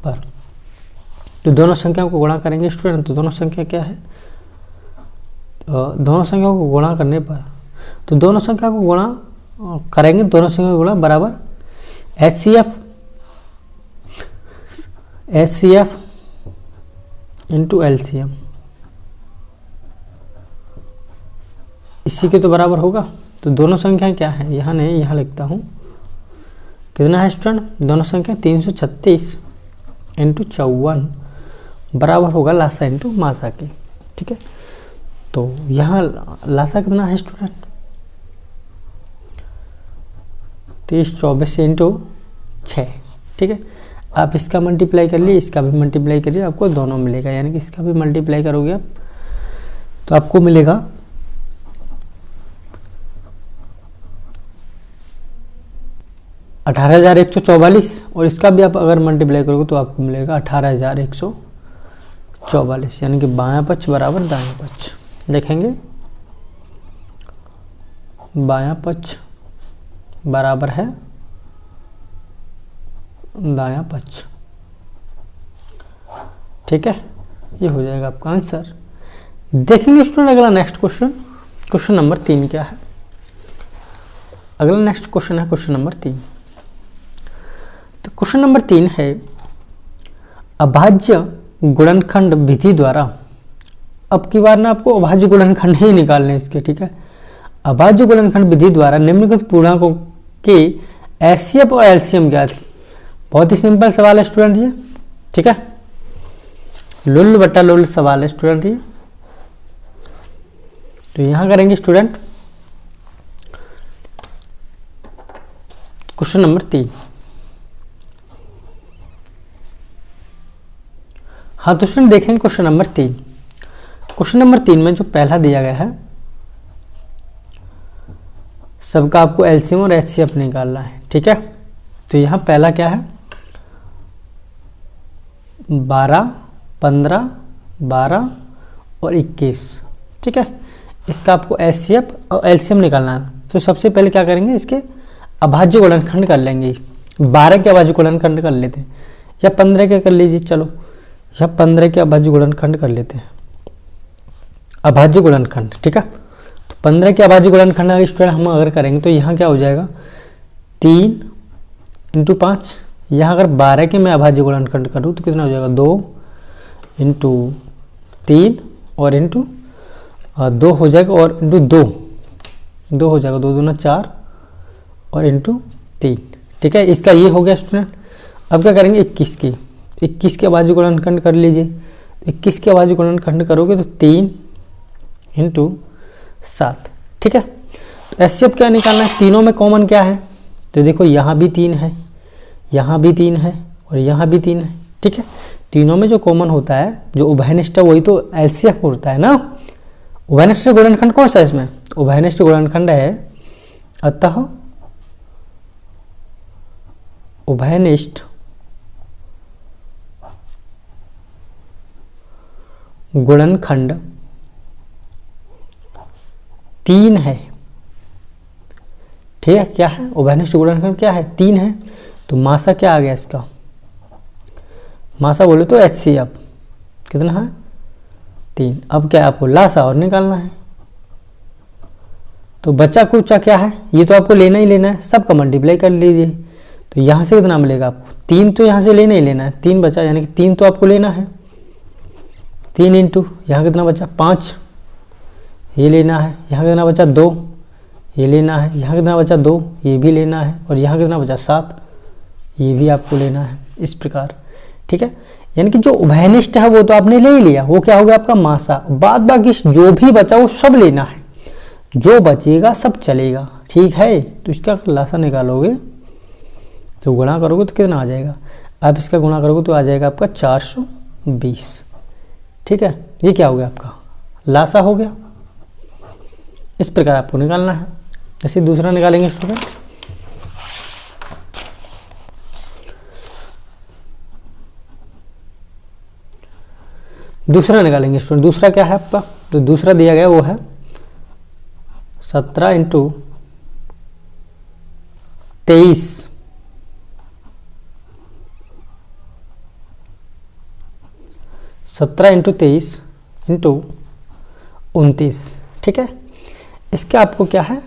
पर, तो दोनों संख्याओं को गुणा करेंगे स्टूडेंट, तो दोनों संख्या क्या है, दोनों संख्याओं को गुणा करने पर, तो दोनों संख्या को गुणा करेंगे, दोनों संख्या को गुणा बराबर एचसीएफ इंटू एलसीएम इसी के तो बराबर होगा। तो दोनों संख्याएं क्या है, यहाँ नहीं, यहाँ लिखता हूँ। कितना है स्टूडेंट, दोनों संख्या 336 इंटू 54 बराबर होगा लासा इंटू मासा के। ठीक है, तो यहाँ लासा कितना है स्टूडेंट, 3024 इंटू 6। ठीक है, आप इसका मल्टीप्लाई कर लिए, इसका भी मल्टीप्लाई करिए, आपको दोनों मिलेगा। यानी कि इसका भी मल्टीप्लाई करोगे आप तो आपको मिलेगा 18,144, और इसका भी आप अगर मल्टीप्लाई करोगे तो आपको मिलेगा 18,144। यानी कि बायां पक्ष बराबर दायां पक्ष। देखेंगे बायां पक्ष बराबर है दायां पक्ष। ठीक है, ये हो जाएगा आपका आंसर। देखेंगे स्टूडेंट अगला नेक्स्ट क्वेश्चन, क्वेश्चन नंबर 3 क्या है। अगला नेक्स्ट क्वेश्चन है क्वेश्चन नंबर 3। तो क्वेश्चन नंबर 3 है, अभाज्य गुणनखंड विधि द्वारा, अब की बार ना आपको अभाज्य गुणनखंड ही निकालने इसके। ठीक है, अभाज्य गुणनखंड विधि द्वारा निम्नलिखित पूर्णांकों के एचसीएफ और एलसीएम ज्ञात। बहुत ही सिंपल सवाल है स्टूडेंट ये। ठीक है, लुल बटा लुल सवाल है स्टूडेंट ये। तो यहां करेंगे स्टूडेंट क्वेश्चन नंबर 3। हाँ तो स्टूडेंट देखेंगे क्वेश्चन नंबर 3। क्वेश्चन नंबर 3 में जो पहला दिया गया है, सबका आपको एलसीएम और एचसीएफ निकालना है। ठीक है, तो यहाँ पहला क्या है, 12, 15, 12 और 21। ठीक है, इसका आपको एचसीएफ और एलसीएम निकालना है। तो सबसे पहले क्या करेंगे, इसके अभाज्य गुणनखंड कर लेंगे। 12 के अभाज्य गुणनखंड कर लेते हैं, या 15 के कर लीजिए, चलो या 15 के अभाज्य गुणनखंड कर लेते हैं, अभाज्य गुणनखंड। ठीक है, तो 15 के अभाज्य गुणनखंड अगर स्टूडेंट हम अगर करेंगे तो यहाँ क्या हो जाएगा, 3 इंटू 5। यहाँ अगर 12 के मैं अभाज्य गुणनखंड करूँ तो कितना हो जाएगा, 2 इंटू 3 और इंटू 2 हो जाएगा, और इंटू 2 हो जाएगा, 2 दूना 4 और इंटू 3। ठीक है, इसका ये हो गया स्टूडेंट। अब क्या करेंगे, 21 के अभाज्य गुणनखंड कर लीजिए। 21 के अभाज्य गुणनखंड करोगे तो 3 इंटू 7। ठीक है, तो एचसीएफ क्या निकालना है, तीनों में कॉमन क्या है, तो देखो यहाँ भी 3 है, यहाँ भी 3 है और यहाँ भी 3 है। ठीक है, तीनों में जो कॉमन होता है, जो उभयनिष्ठ वही तो एलसीएफ होता है ना। उभयनिष्ठ गुणनखंड कौन सा है इसमें, उभयनिष्ठ गुणनखंड है, अतः उभयनिष्ठ गुणनखंड 3 है। ठीक है, क्या है, उभयनिष्ठ गुणनखंड क्या है, 3 है। तो मासा क्या आ गया इसका, मासा बोले तो एचसीएफ कितना है, 3। अब क्या आपको लासा और निकालना है। तो बच्चा कुचा क्या है, ये तो आपको लेना ही लेना है, सबका मल्टीप्लाई कर लीजिए। तो यहाँ से कितना मिलेगा आपको, 3 तो यहाँ से लेना ही लेना है, 3 बचा, यानी कि 3 तो आपको लेना है। 3 इंटू यहाँ कितना बचा, 5 ये लेना है, यहाँ कितना बचा, 2 ये लेना है, यहाँ कितना बचा, 2 ये भी लेना है, और यहाँ कितना बचा, 7 ये भी आपको लेना है, इस प्रकार। ठीक है, यानी कि जो उभयनिष्ठ है वो तो आपने ले ही लिया, वो क्या हो गया आपका मासा। बाद बाकी जो भी बचा वो सब लेना है, जो बचेगा सब चलेगा। ठीक है, तो इसका लासा निकालोगे तो गुणा करोगे तो कितना आ जाएगा, आप इसका गुणा करोगे तो आ जाएगा आपका 420। ठीक है, ये क्या हो गया आपका लासा हो गया। इस प्रकार आपको निकालना है। जैसे दूसरा निकालेंगे स्टूडेंट, दूसरा निकालेंगे स्टूडेंट। दूसरा क्या है आपका, तो दूसरा दिया गया वो है 17 इंटू 23 17 इंटू 23 इंटू 29। ठीक है, इसके आपको क्या है,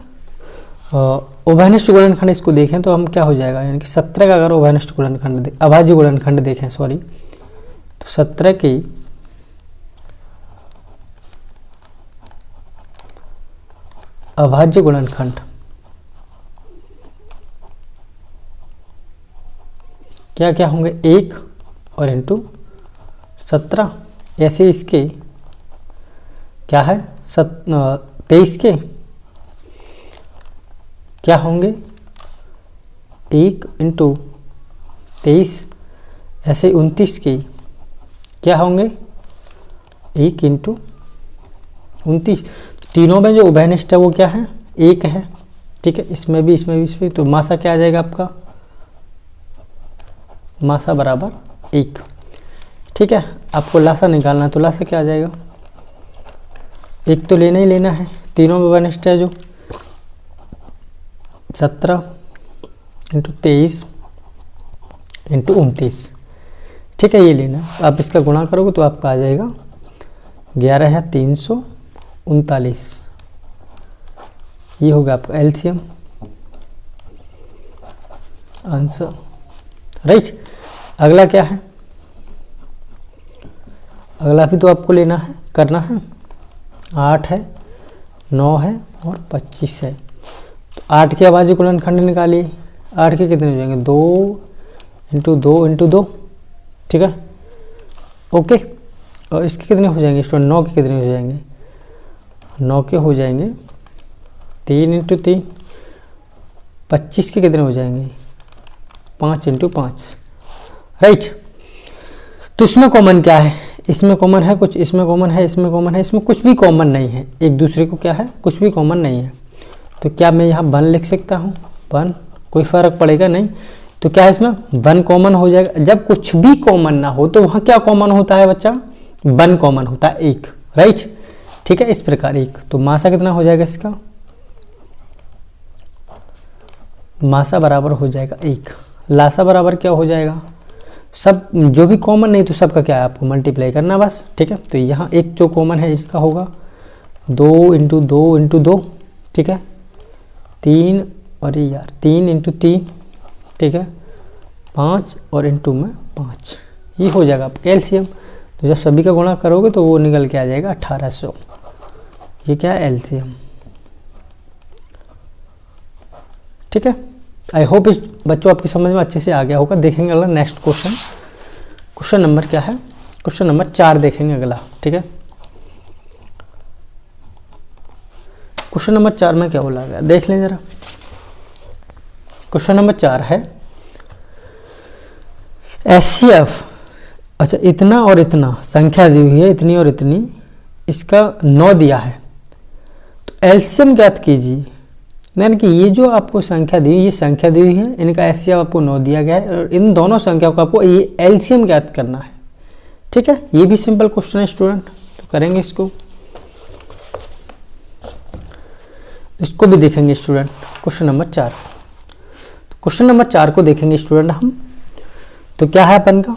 उभयनिष्ठ गुणनखंड इसको देखें तो हम क्या हो जाएगा, यानी कि 17 का अगर उभयनिष्ठ गुणनखंड अभाज्य गुणनखंड देखें, सॉरी, तो 17 की अभाज्य गुणनखंड क्या क्या होंगे, 1 और इंटू 17, ऐसे इसके क्या है 23 के क्या होंगे 1 इंटू 23, ऐसे 29 के क्या होंगे 1 इंटू 29। तीनों में जो उभयनिष्ठ है वो क्या है 1 है, ठीक है, इसमें भी इसमें भी इसमें भी। तो मासा क्या आ जाएगा आपका, मासा बराबर 1, ठीक है। आपको लासा निकालना है तो लासा क्या आ जाएगा, 1 तो लेना ही लेना है, तीनों में उभयनिष्ठ है जो 17 इंटू 23 इंटू 29, ठीक है, ये लेना है। आप इसका गुणा करोगे तो आपका आ जाएगा 11,339, ये होगा आपका एलसीएम आंसर, राइट। अगला क्या है, अगला भी तो आपको लेना है, करना है। 8 है, 9 है और 25 है। तो 8 के अभाज्य गुणनखंड निकालिए। 8 के कितने हो जाएंगे, 2 इंटू 2 इंटू 2, ठीक है, ओके। और इसके कितने हो जाएंगे स्टूडेंट, 9 के कितने हो जाएंगे, 9 के हो जाएंगे 3 इंटू 3। 25 के कितने हो जाएंगे, 5 इंटू 5, राइट। तो इसमें कॉमन क्या है, इसमें कॉमन है कुछ, इसमें कॉमन है, इसमें कॉमन है, इसमें कुछ भी कॉमन नहीं है, एक दूसरे को क्या है कुछ भी कॉमन नहीं है। तो क्या मैं यहाँ 1 लिख सकता हूँ, 1, कोई फर्क पड़ेगा नहीं। तो क्या है इसमें 1 कॉमन हो जाएगा। जब कुछ भी कॉमन ना हो तो वहाँ क्या कॉमन होता है बच्चा, 1 कॉमन होता है, 1, राइट, ठीक है, इस प्रकार 1। तो मासा कितना हो जाएगा इसका, मासा बराबर हो जाएगा 1। लासा बराबर क्या हो जाएगा, सब जो भी कॉमन नहीं तो सबका क्या है आपको मल्टीप्लाई करना बस, ठीक है। तो यहाँ एक जो कॉमन है इसका होगा 2 इंटू 2 इंटू 2, ठीक है, 3 और यार 3 इंटू 3, ठीक है, 5 और इंटू में 5, ये हो जाएगा आपका एलसीएम। तो जब सभी का गुणा करोगे तो वो निकल के आ जाएगा 1800, ये क्या है एलसीएम, ठीक है। आई होप इस बच्चों आपकी समझ में अच्छे से आ गया होगा। देखेंगे अगला नेक्स्ट क्वेश्चन, क्वेश्चन नंबर क्या है, क्वेश्चन नंबर 4 देखेंगे अगला, ठीक है। क्वेश्चन नंबर 4 में क्या बोला गया देख लें जरा। क्वेश्चन नंबर 4 है एचसीएफ, अच्छा इतना और इतना संख्या दी हुई है, इतनी और इतनी, इसका 9 दिया है, तो एलसीएम ज्ञात कीजिए। यानी कि ये जो आपको संख्या दी ये संख्या दी हुई है, इनका एचसीएफ आपको 9 दिया गया है और इन दोनों संख्याओं को आपको ये एलसीएम ज्ञात करना है, ठीक है। ये भी सिंपल क्वेश्चन है स्टूडेंट, तो करेंगे इसको भी देखेंगे student. Question number 4, question number 4 को देखेंगे स्टूडेंट हम। तो क्या है अपन का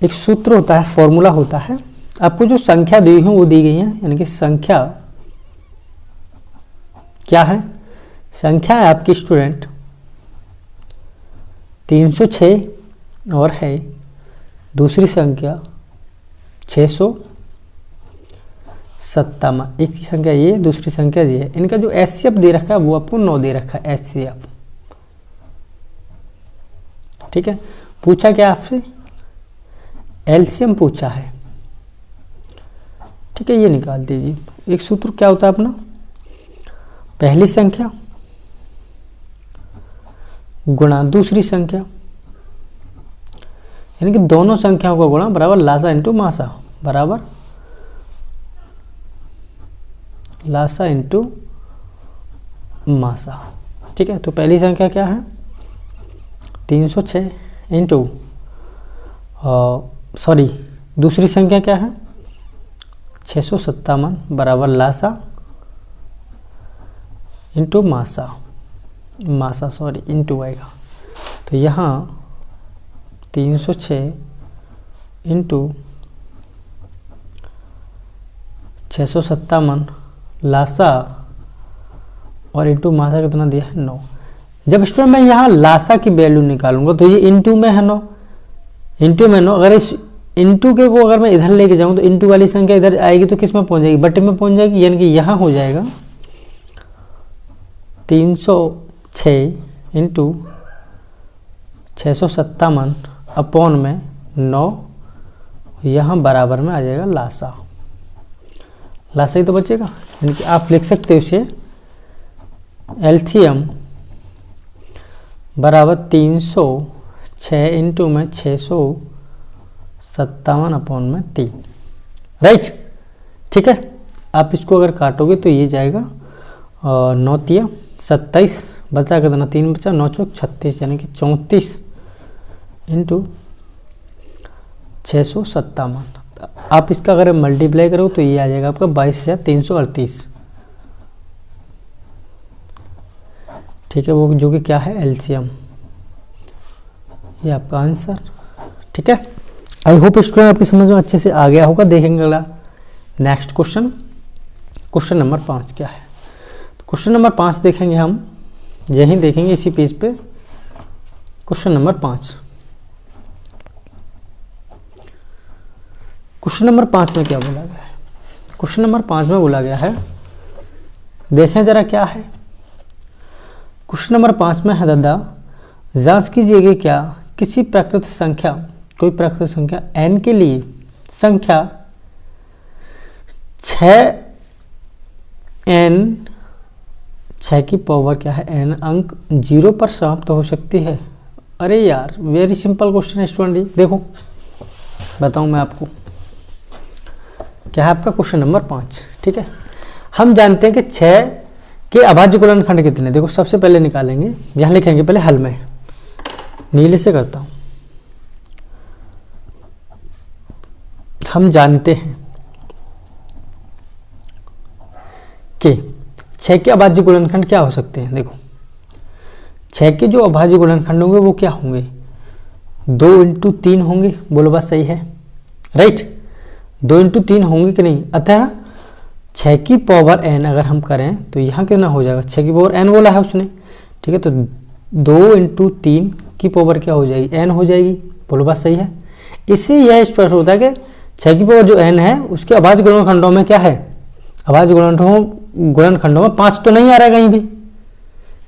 एक सूत्र होता है, फॉर्मूला होता है, आपको जो संख्या दी हुई है वो दी गई है, यानी कि संख्या क्या है, संख्या है आपकी स्टूडेंट 306 और है दूसरी संख्या 657, एक संख्या ये दूसरी संख्या ये है। इनका जो एचसीएफ दे रखा है वो आपको 9 दे रखा है एचसीएफ, ठीक है। पूछा क्या आपसे, एलसीएम पूछा है, ठीक है, ये निकाल दीजिए। एक सूत्र क्या होता है अपना, पहली संख्या गुणा दूसरी संख्या, यानी कि दोनों संख्याओं का गुणा बराबर लासा इंटू मासा, बराबर लासा इंटू मासा, ठीक है। तो पहली संख्या क्या है 306 इंटू सॉरी दूसरी संख्या क्या है 657 बराबर लासा इंटू मासा, मासा सॉरी इंटू आएगा। तो यहाँ 306 इंटू 657 लासा और इंटू मासा कितना दिया है 9। जब स्टूडेंट मैं यहाँ लासा की वैल्यू निकालूंगा तो ये इंटू में है 9, इंटू में 9। अगर इस इंटू के को अगर मैं इधर लेके जाऊँ तो इंटू वाली संख्या इधर आएगी तो किस में पहुँच जाएगी, बटे में पहुँच जाएगी, यानी कि यहाँ हो जाएगा 306 इंटू 657 अपॉन में 9, यहाँ बराबर में आ जाएगा लासा। लासा ही तो बचेगा, यानी कि आप लिख सकते हो इसे एलसीएम बराबर 306 इंटू में 657 अपॉन में 3, राइट। ठीक है, आप इसको अगर काटोगे तो ये जाएगा 9 तिया 27, बचा कितना 3 बचा, 9 चौक 36, यानी कि 34 इंटू 657। आप इसका अगर मल्टीप्लाई करो तो ये आ जाएगा आपका 22,338। ठीक है, वो जो कि क्या है एलसीएम, ये आपका आंसर। ठीक है, आई होप स्टूडेंट आपकी समझ में अच्छे से आ गया होगा। देखेंगे अगला नेक्स्ट क्वेश्चन, क्वेश्चन नंबर 5 क्या है। तो क्वेश्चन नंबर 5 देखेंगे हम, यहीं देखेंगे इसी पेज पे। क्वेश्चन नंबर 5, क्वेश्चन नंबर 5 में क्या बोला गया है। क्वेश्चन नंबर 5 में बोला गया है, देखें जरा क्या है। क्वेश्चन नंबर 5 में है दादा, जांच कीजिए क्या किसी प्राकृत संख्या, कोई प्राकृत संख्या n के लिए संख्या 6 की पावर क्या है n अंक 0 पर समाप्त हो सकती है। अरे यार वेरी सिंपल क्वेश्चन है स्टूडेंट। देखो बताऊं मैं आपको क्या है आपका क्वेश्चन नंबर 5। ठीक है, हम जानते हैं कि 6 के अभाज्य गुणनखंड कितने। देखो सबसे पहले निकालेंगे, यहां लिखेंगे पहले हल में, नीले से करता हूं। हम जानते हैं कि 6 के अभाज्य गुणनखंड क्या हो सकते हैं। देखो 6 के जो अभाज्य गुणनखंड होंगे वो क्या होंगे, 2 इंटू 3 होंगे। बोलो बात सही है, राइट। 2 इंटू 3 होंगे कि नहीं। अतः 6 की पावर n अगर हम करें तो यहाँ कितना हो जाएगा, 6 की पावर n बोला है उसने। ठीक है, तो 2 इंटू 3 की पावर क्या हो जाएगी, n हो जाएगी। बोलो बात सही है। इससे यह स्पष्ट होता है कि 6 की पावर जो n है उसके अभाज्य गुणनखंडों में क्या है, अभाज्य गुणनखंडों में 5 तो नहीं आ रहा है, कहीं भी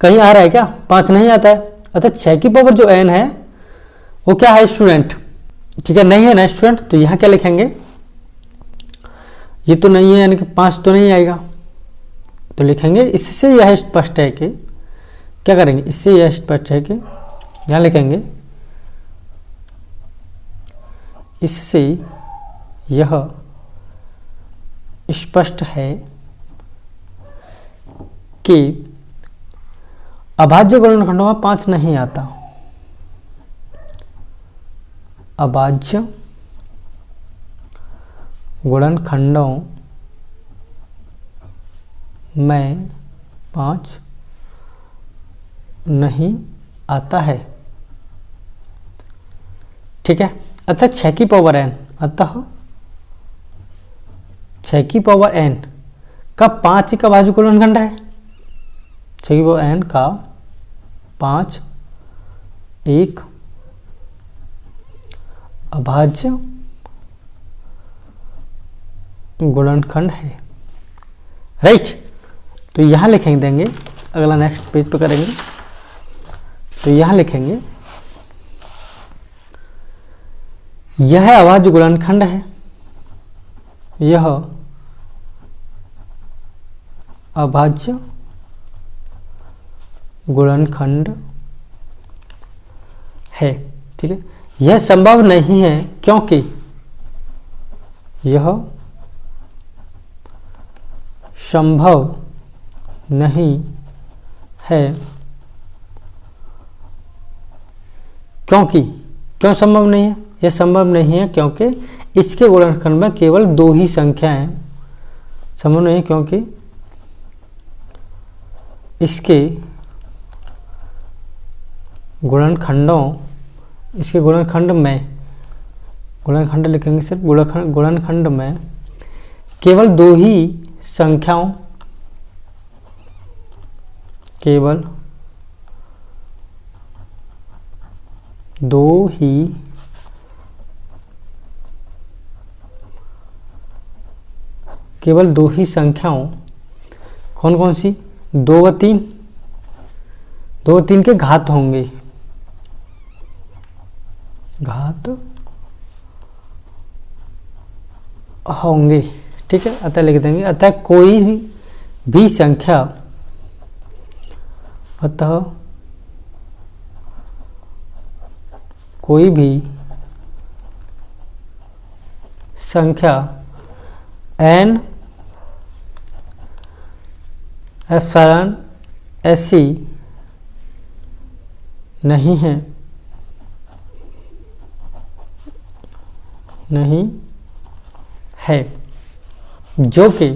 कहीं आ रहा है क्या, 5 नहीं आता है। अतः 6 की पावर जो n है वो क्या है स्टूडेंट, ठीक है, नहीं है ना स्टूडेंट। तो यहाँ क्या लिखेंगे, ये तो नहीं है यानी कि 5 तो नहीं आएगा, तो लिखेंगे इससे यह स्पष्ट है कि क्या करेंगे, इससे यह स्पष्ट है कि यहाँ लिखेंगे इससे यह स्पष्ट है कि अभाज्य गुणनखंडों में 5 नहीं आता। अभाज्य गुणनखंडों में 5 नहीं आता है। ठीक है, अतः 6 की पावर n, अतः 6 की पावर n का 5 का अभाज्य गुणनखंड है। 6 की पावर n का 5 एक अभाज्य गुणनखंड है, राइट। तो यहां लिखेंगे, देंगे अगला नेक्स्ट पेज पे करेंगे, तो यहां लिखेंगे यह अभाज्य गुणनखंड है, यह अभाज्य गुणनखंड है। ठीक है, यह संभव नहीं है क्योंकि यह संभव नहीं है क्योंकि, क्यों संभव नहीं है, यह संभव नहीं है क्योंकि इसके गुणनखंड में केवल 2 ही संख्याएं, संभव नहीं है क्योंकि इसके गुणनखंडों, इसके गुणनखंड में, गुणनखंड लिखेंगे सिर्फ गुणनखंड में केवल 2 ही संख्याओं, केवल 2 ही संख्याओं, कौन कौन सी, 2 व 3, 2 और 3 के घात होंगे, घात होंगे, ठीक है। अतः लिख देंगे, अतः कोई भी संख्या, अतः कोई भी संख्या n एप्सिलॉन ऐसी नहीं है, नहीं है जो कि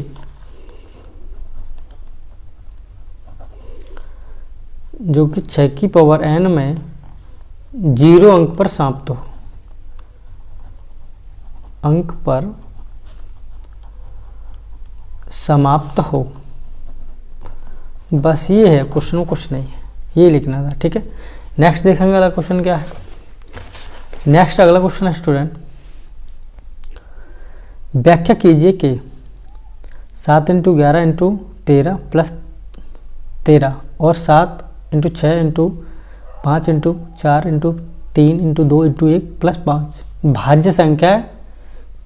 जो कि 6 की पावर n में 0 अंक पर समाप्त हो, अंक पर समाप्त हो। बस ये है क्वेश्चन, कुछ नहीं है, ये लिखना था, ठीक है। नेक्स्ट देखेंगे अगला क्वेश्चन क्या है। नेक्स्ट अगला क्वेश्चन है स्टूडेंट, व्याख्या कीजिए कि 7 × 11 × 13 प्लस 13 और 7 × 6 × 5 × 4 × 3 × 2 × 1 प्लस 5 भाज्य संख्या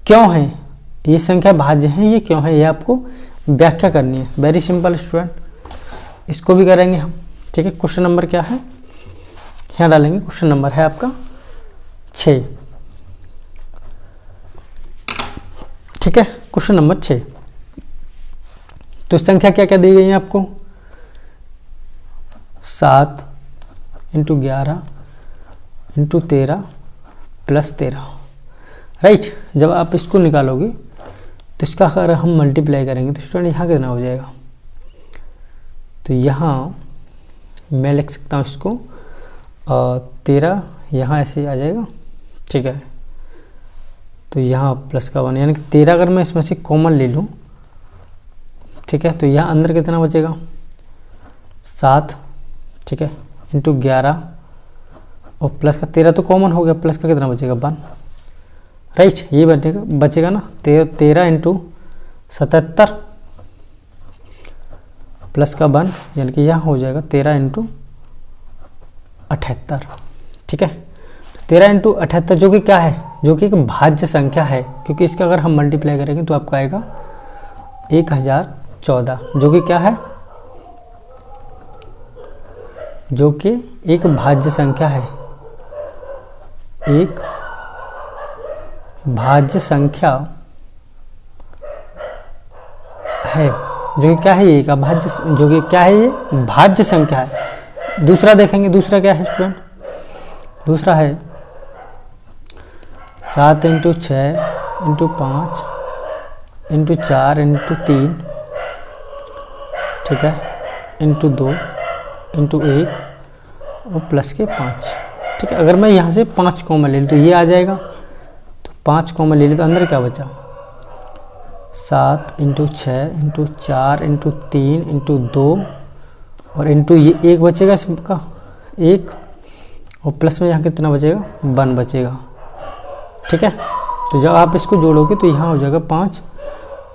क्यों है। ये संख्या भाज्य है, ये क्यों है, ये आपको व्याख्या करनी है। वेरी सिंपल स्टूडेंट, इसको भी करेंगे हम, ठीक है। क्वेश्चन नंबर क्या है, यहाँ डालेंगे, क्वेश्चन नंबर है आपका 6, ठीक है। क्वेश्चन नंबर 6, तो संख्या क्या क्या दी गई है आपको, 7 × 11 × 13 प्लस 13, राइट। जब आप इसको निकालोगे तो इसका अगर हम मल्टीप्लाई करेंगे तो स्टूडेंट यहाँ कितना हो जाएगा, तो यहाँ मैं लिख सकता हूँ इसको 13, यहाँ ऐसे आ जाएगा, ठीक है। तो यहाँ प्लस का 1, यानी कि 13 अगर मैं इसमें से कॉमन ले लूँ, ठीक है, तो यहाँ अंदर कितना बचेगा 7, ठीक है, × 11 और प्लस का 13 तो कॉमन हो गया, प्लस का कितना बचेगा 1, राइट। ये बचेगा ना 13 × 77 प्लस का 1, यानी कि यहाँ हो जाएगा 13 × 78, ठीक है। 13 × 78 जो कि क्या है, जो कि एक भाज्य संख्या है, क्योंकि इसका अगर हम मल्टीप्लाई करेंगे तो आपका आएगा 1014, जो कि क्या है, जो कि एक भाज्य संख्या है, एक भाज्य संख्या है, जो कि क्या है, ये एक अभाज्य, जो कि क्या है, ये भाज्य संख्या है। दूसरा देखेंगे, दूसरा क्या है स्टूडेंट, दूसरा है 7 × 6 × 5 × 4 × 3, ठीक है, × 2 × 1 और प्लस के 5, ठीक है। अगर मैं यहाँ से 5 कॉमन ले लूँ तो ये आ जाएगा, तो 5 कॉमन ले ली तो अंदर क्या बचा, 7 × 6 × 4 × 3 × 2 और इंटू ये 1 बचेगा सबका 1, और प्लस में यहाँ कितना बचेगा 1 बचेगा, ठीक है। तो जब आप इसको जोड़ोगे तो यहाँ हो जाएगा 5,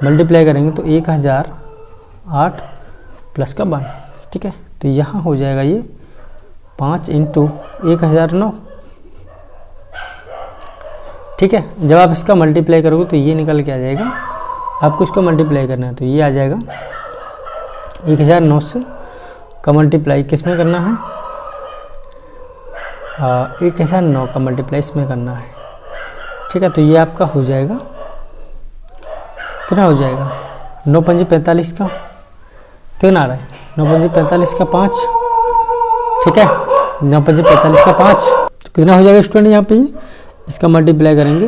मल्टीप्लाई करेंगे तो 1008 प्लस का 1, ठीक है। तो यहाँ हो जाएगा ये 5 × 1009, ठीक है। जब आप इसका मल्टीप्लाई करोगे तो ये निकल के आ जाएगा, आपको इसको मल्टीप्लाई करना है तो ये आ जाएगा 1009 से का मल्टीप्लाई किस में करना है, 1009 का मल्टीप्लाई इसमें करना है, ठीक है। तो ये आपका हो जाएगा, कितना हो जाएगा 9 × 5 = 45 का कितना आ रहा है, 9 × 5 = 45 का 5, ठीक है। 9 × 5 = 45 का 5, तो कितना हो जाएगा स्टूडेंट, यहाँ पे इसका मल्टीप्लाई करेंगे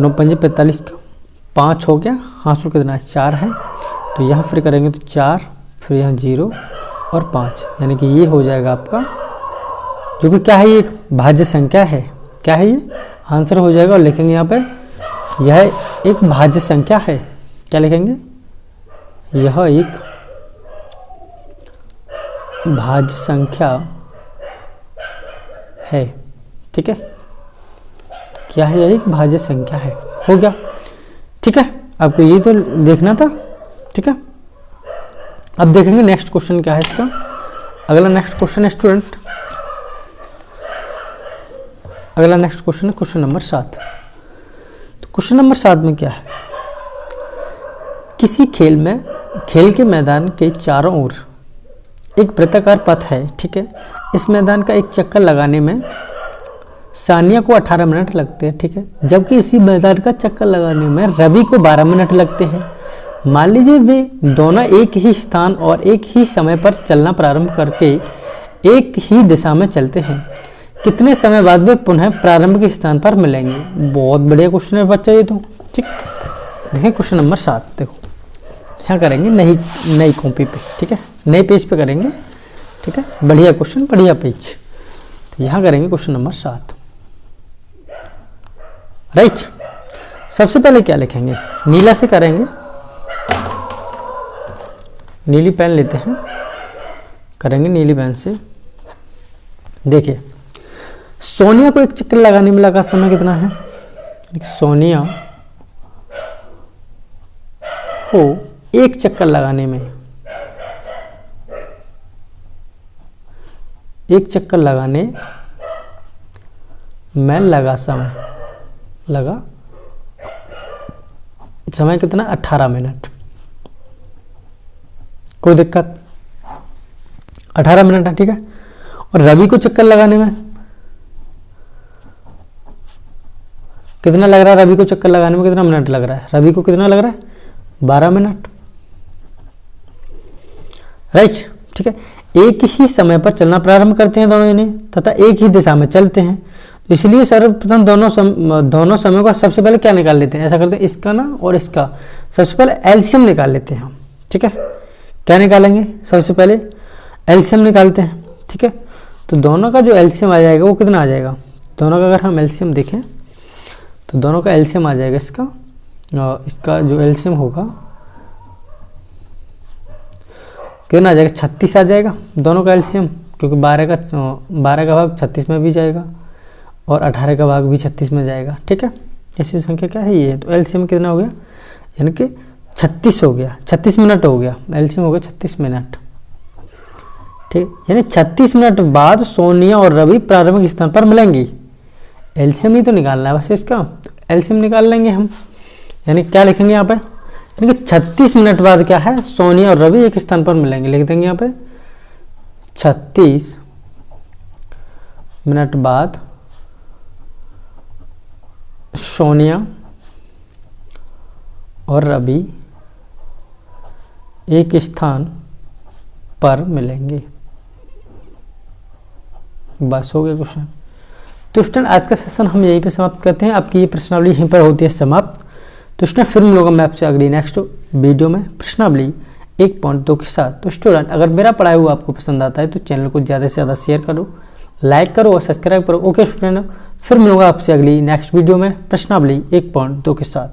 9 × 5 = 45 का 5 हो गया, हाथ कितना है 4 है, तो यहाँ फिर करेंगे तो 4, फिर यहाँ 0 और 5, यानी कि ये हो जाएगा आपका, जो कि क्या है, ये एक भाज्य संख्या है, क्या है ये आंसर हो जाएगा। और लिखेंगे यहाँ पे यह एक भाज्य संख्या है, क्या लिखेंगे, यह एक भाज्य संख्या है, ठीक है, क्या है, यह एक भाज्य संख्या है, हो गया, ठीक है। आपको ये तो देखना था, ठीक है। अब देखेंगे नेक्स्ट क्वेश्चन क्या है इसका, अगला नेक्स्ट क्वेश्चन है स्टूडेंट, अगला नेक्स्ट क्वेश्चन है क्वेश्चन नंबर 7। तो क्वेश्चन नंबर 7 में क्या है, किसी खेल के मैदान के चारों ओर एक वृत्ताकार पथ है, ठीक है। इस मैदान का एक चक्कर लगाने में सानिया को 18 मिनट लगते हैं, ठीक है, जबकि इसी मैदान का चक्कर लगाने में रवि को 12 मिनट लगते हैं। मान लीजिए वे दोनों एक ही स्थान और एक ही समय पर चलना प्रारंभ करके एक ही दिशा में चलते हैं, कितने समय बाद वे पुनः प्रारंभिक स्थान पर मिलेंगे। बहुत बढ़िया क्वेश्चन है बच्चा ये तो, ठीक। देखें क्वेश्चन नंबर 7, देखो यहाँ करेंगे नई कॉपी पे, ठीक है, नए पेज पे करेंगे, ठीक है। बढ़िया क्वेश्चन, बढ़िया पेज। तो यहाँ करेंगे क्वेश्चन नंबर 7, राइट। सबसे पहले क्या लिखेंगे, नीला से करेंगे, नीली पेन लेते हैं, करेंगे नीली पेन से। देखिए सोनिया को एक चक्कर लगाने में लगा समय कितना है, सोनिया को एक चक्कर लगाने में, एक चक्कर लगाने में लगा समय कितना, 18 मिनट। कोई दिक्कत, 18 मिनट है, ठीक है। और रवि को चक्कर लगाने में कितना लग रहा है, रवि को चक्कर लगाने में कितना मिनट लग रहा है, रवि को कितना लग रहा है, 12 मिनट, राइट, ठीक है। एक ही समय पर चलना प्रारंभ करते हैं दोनों जने तथा एक ही दिशा में चलते हैं, तो इसलिए सर्वप्रथम दोनों समय को सबसे पहले क्या निकाल लेते हैं, ऐसा करते हैं, इसका ना और इसका सबसे पहले एलसीएम निकाल लेते हैं हम, ठीक है। क्या निकालेंगे, सबसे पहले एलसीएम निकालते हैं, ठीक है। तो दोनों का जो एलसीएम आ जाएगा वो कितना आ जाएगा, दोनों का अगर हम एलसीएम देखें तो दोनों का एलसीएम आ जाएगा, इसका जो एलसीएम होगा कितना आ जाएगा, 36 आ जाएगा दोनों का एलसीएम, क्योंकि 12 का भाग 36 में भी जाएगा और 18 का भाग भी 36 में जाएगा, ठीक है। ऐसी संख्या क्या है ये, तो एलसीएम कितना हो गया, यानी कि 36 हो गया, 36 मिनट हो गया, एलसीएम हो गया 36 मिनट, ठीक। यानी 36 मिनट बाद सोनिया और रवि प्रारंभिक स्थान पर मिलेंगी। एलसीएम ही तो निकालना है बस इसका, तो एलसीएम निकाल लेंगे हम, यानी क्या लिखेंगे यहाँ पे, यानी कि 36 मिनट बाद क्या है, सोनिया और रवि एक स्थान पर मिलेंगे, लिख देंगे यहाँ पे 36 मिनट बाद सोनिया और रवि एक स्थान पर मिलेंगे। बस हो गया क्वेश्चन। तो स्टूडेंट आज का सेशन हम यहीं पे समाप्त करते हैं, आपकी ये प्रश्नावली यहीं पर होती है समाप्त। तो स्टूडेंट फिर मिलूंगा मैं आपसे अगली नेक्स्ट वीडियो में प्रश्नावली 1.2 के साथ। तो स्टूडेंट अगर मेरा पढ़ाया हुआ आपको पसंद आता है तो चैनल को ज़्यादा से ज़्यादा शेयर करो, लाइक करो और सब्सक्राइब करो। ओके स्टूडेंट, फिर मिलूंगा आपसे अगली नेक्स्ट वीडियो में प्रश्नावली 1.2 के साथ।